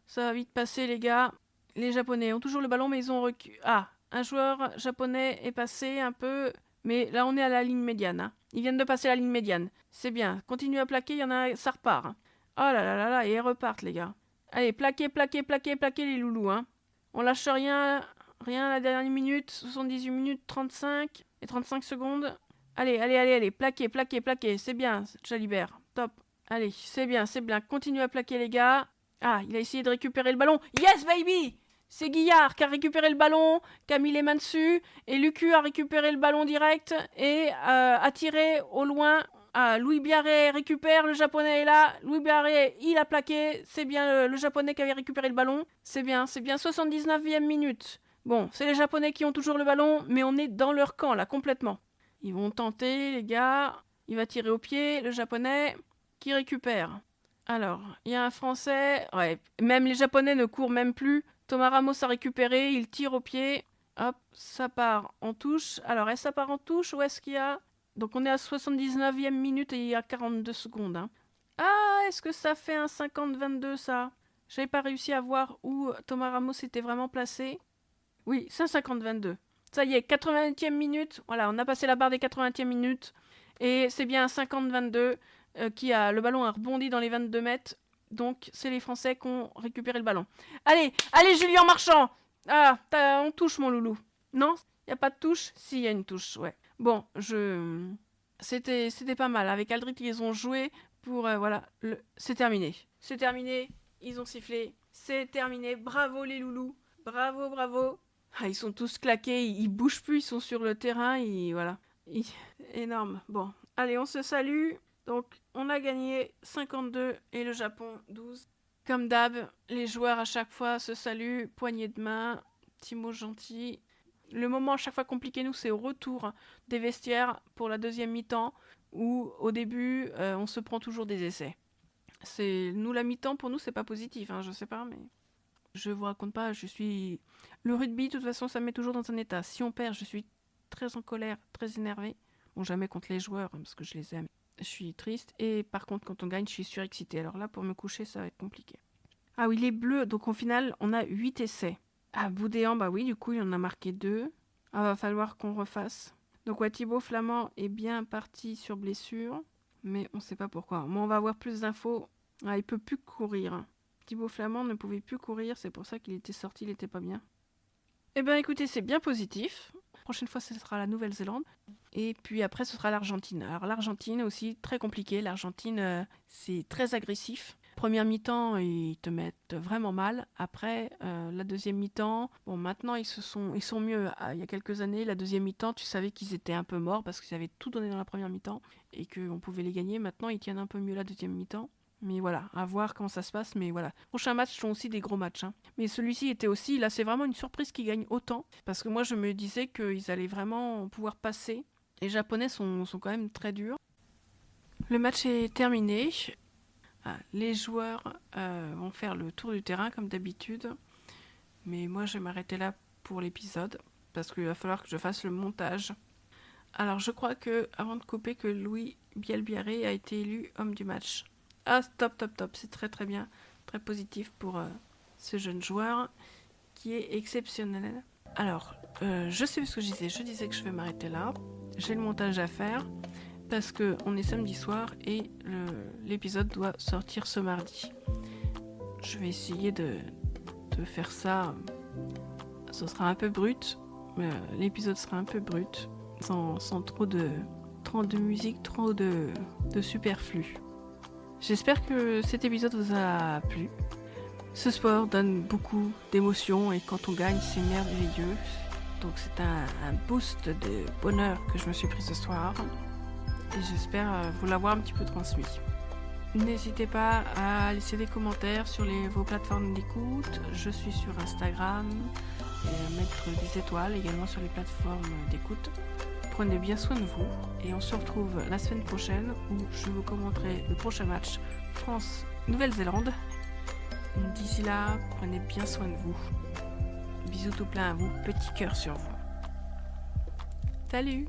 ça va vite passer, les gars. Les Japonais ont toujours le ballon, mais ils ont reculé. Ah, un joueur japonais est passé un peu... Mais là, on est à la ligne médiane, hein. Ils viennent de passer la ligne médiane. C'est bien. Continuez à plaquer, il y en a... Ça repart, hein. Oh là là là là, et ils repartent, les gars. Allez, plaquez, plaquez, plaquez, plaquez, les loulous, hein. On lâche rien à la dernière minute. 78 minutes 35 et 35 secondes. Allez, allez, allez, allez. Plaquez, plaquez, plaquez. C'est bien, Jalibert. Top. Allez, c'est bien. Continue à plaquer les gars. Ah, il a essayé de récupérer le ballon. Yes, baby! C'est Guillard qui a récupéré le ballon, qui a mis les mains dessus, et Lucu a récupéré le ballon direct et a tiré au loin. Ah, Louis Biarré récupère, le japonais est là. Louis Biarré, il a plaqué. C'est bien le japonais qui avait récupéré le ballon. C'est bien. 79e minute. Bon, c'est les japonais qui ont toujours le ballon, mais on est dans leur camp là, complètement. Ils vont tenter, les gars. Il va tirer au pied, le japonais, qui récupère. Alors, il y a un français. Ouais, même les japonais ne courent même plus. Thomas Ramos a récupéré, il tire au pied. Hop, ça part en touche. Alors, est-ce que ça part en touche ou est-ce qu'il y a... Donc, on est à 79e minute et il y a 42 secondes. Hein. Ah, est-ce que ça fait un 50-22, ça? J'avais pas réussi à voir où Thomas Ramos était vraiment placé. Oui, c'est un 50-22. Ça y est, 80e minute. Voilà, on a passé la barre des 80e minutes. Et c'est bien un 50-22 qui a... Le ballon a rebondi dans les 22 mètres. Donc, c'est les Français qui ont récupéré le ballon. Allez, Julien Marchand! Ah, on touche, mon loulou. Non? Il n'y a pas de touche? Si, il y a une touche, ouais. Bon, C'était pas mal. Avec Aldrit, ils ont joué pour... voilà, c'est terminé. C'est terminé. Ils ont sifflé. C'est terminé. Bravo, les loulous. Bravo, bravo. Ah, ils sont tous claqués. Ils bougent plus. Ils sont sur le terrain. Voilà. Énorme. Bon, allez, on se salue. Donc, on a gagné 52 et le Japon 12. Comme d'hab, les joueurs à chaque fois se saluent, poignée de main, petit mot gentil. Le moment à chaque fois compliqué, nous, c'est au retour des vestiaires pour la deuxième mi-temps, où au début, on se prend toujours des essais. Nous, la mi-temps, pour nous, c'est pas positif, hein, je sais pas, mais... Je vous raconte pas, Le rugby, de toute façon, ça me met toujours dans un état. Si on perd, je suis très en colère, très énervée. Bon, jamais contre les joueurs, hein, parce que je les aime. Je suis triste. Et par contre, quand on gagne, je suis surexcitée. Alors là, pour me coucher, ça va être compliqué. Ah oui, les bleus. Donc, au final, on a 8 essais. Ah, Boudéan, bah oui, du coup, il en a marqué 2. Ah, va falloir qu'on refasse. Donc, ouais, Thibaut Flamand est bien parti sur blessure. Mais on sait pas pourquoi. Moi, on va avoir plus d'infos. Ah, il peut plus courir. Thibaut Flamand ne pouvait plus courir. C'est pour ça qu'il était sorti, il était pas bien. Eh bien, écoutez, c'est bien positif. La prochaine fois, ce sera la Nouvelle-Zélande. Et puis après, ce sera l'Argentine. Alors l'Argentine aussi, très compliqué. L'Argentine, c'est très agressif. Première mi-temps, ils te mettent vraiment mal. Après, la deuxième mi-temps, bon, maintenant, ils sont mieux. Il y a quelques années, la deuxième mi-temps, tu savais qu'ils étaient un peu morts parce qu'ils avaient tout donné dans la première mi-temps et qu'on pouvait les gagner. Maintenant, ils tiennent un peu mieux la deuxième mi-temps. Mais voilà, à voir comment ça se passe. Mais voilà, prochains matchs sont aussi des gros matchs. Hein. Mais celui-ci était aussi, là, c'est vraiment une surprise qu'ils gagnent autant. Parce que moi, je me disais qu'ils allaient vraiment pouvoir passer. Les Japonais sont quand même très durs. Le match est terminé. Les joueurs vont faire le tour du terrain comme d'habitude. Mais moi, je vais m'arrêter là pour l'épisode. Parce qu'il va falloir que je fasse le montage. Alors, je crois que, avant de couper, que Louis Bielbiarré a été élu homme du match. Ah, top. C'est très très bien. Très positif pour ce jeune joueur qui est exceptionnel. Alors, je sais ce que je disais. Je disais que je vais m'arrêter là. J'ai le montage à faire parce qu'on est samedi soir et l'épisode doit sortir ce mardi. Je vais essayer de faire ça. Ce sera un peu brut. L'épisode sera un peu brut. Sans trop de musique, trop de superflu. J'espère que cet épisode vous a plu. Ce sport donne beaucoup d'émotions et quand on gagne, c'est merveilleux. Donc c'est un boost de bonheur que je me suis pris ce soir. Et j'espère vous l'avoir un petit peu transmis. N'hésitez pas à laisser des commentaires sur vos plateformes d'écoute. Je suis sur Instagram et à mettre des étoiles également sur les plateformes d'écoute. Prenez bien soin de vous et on se retrouve la semaine prochaine où je vous commenterai le prochain match France-Nouvelle-Zélande. D'ici là, prenez bien soin de vous. Bisous tout plein à vous, petit cœur sur vous. Salut!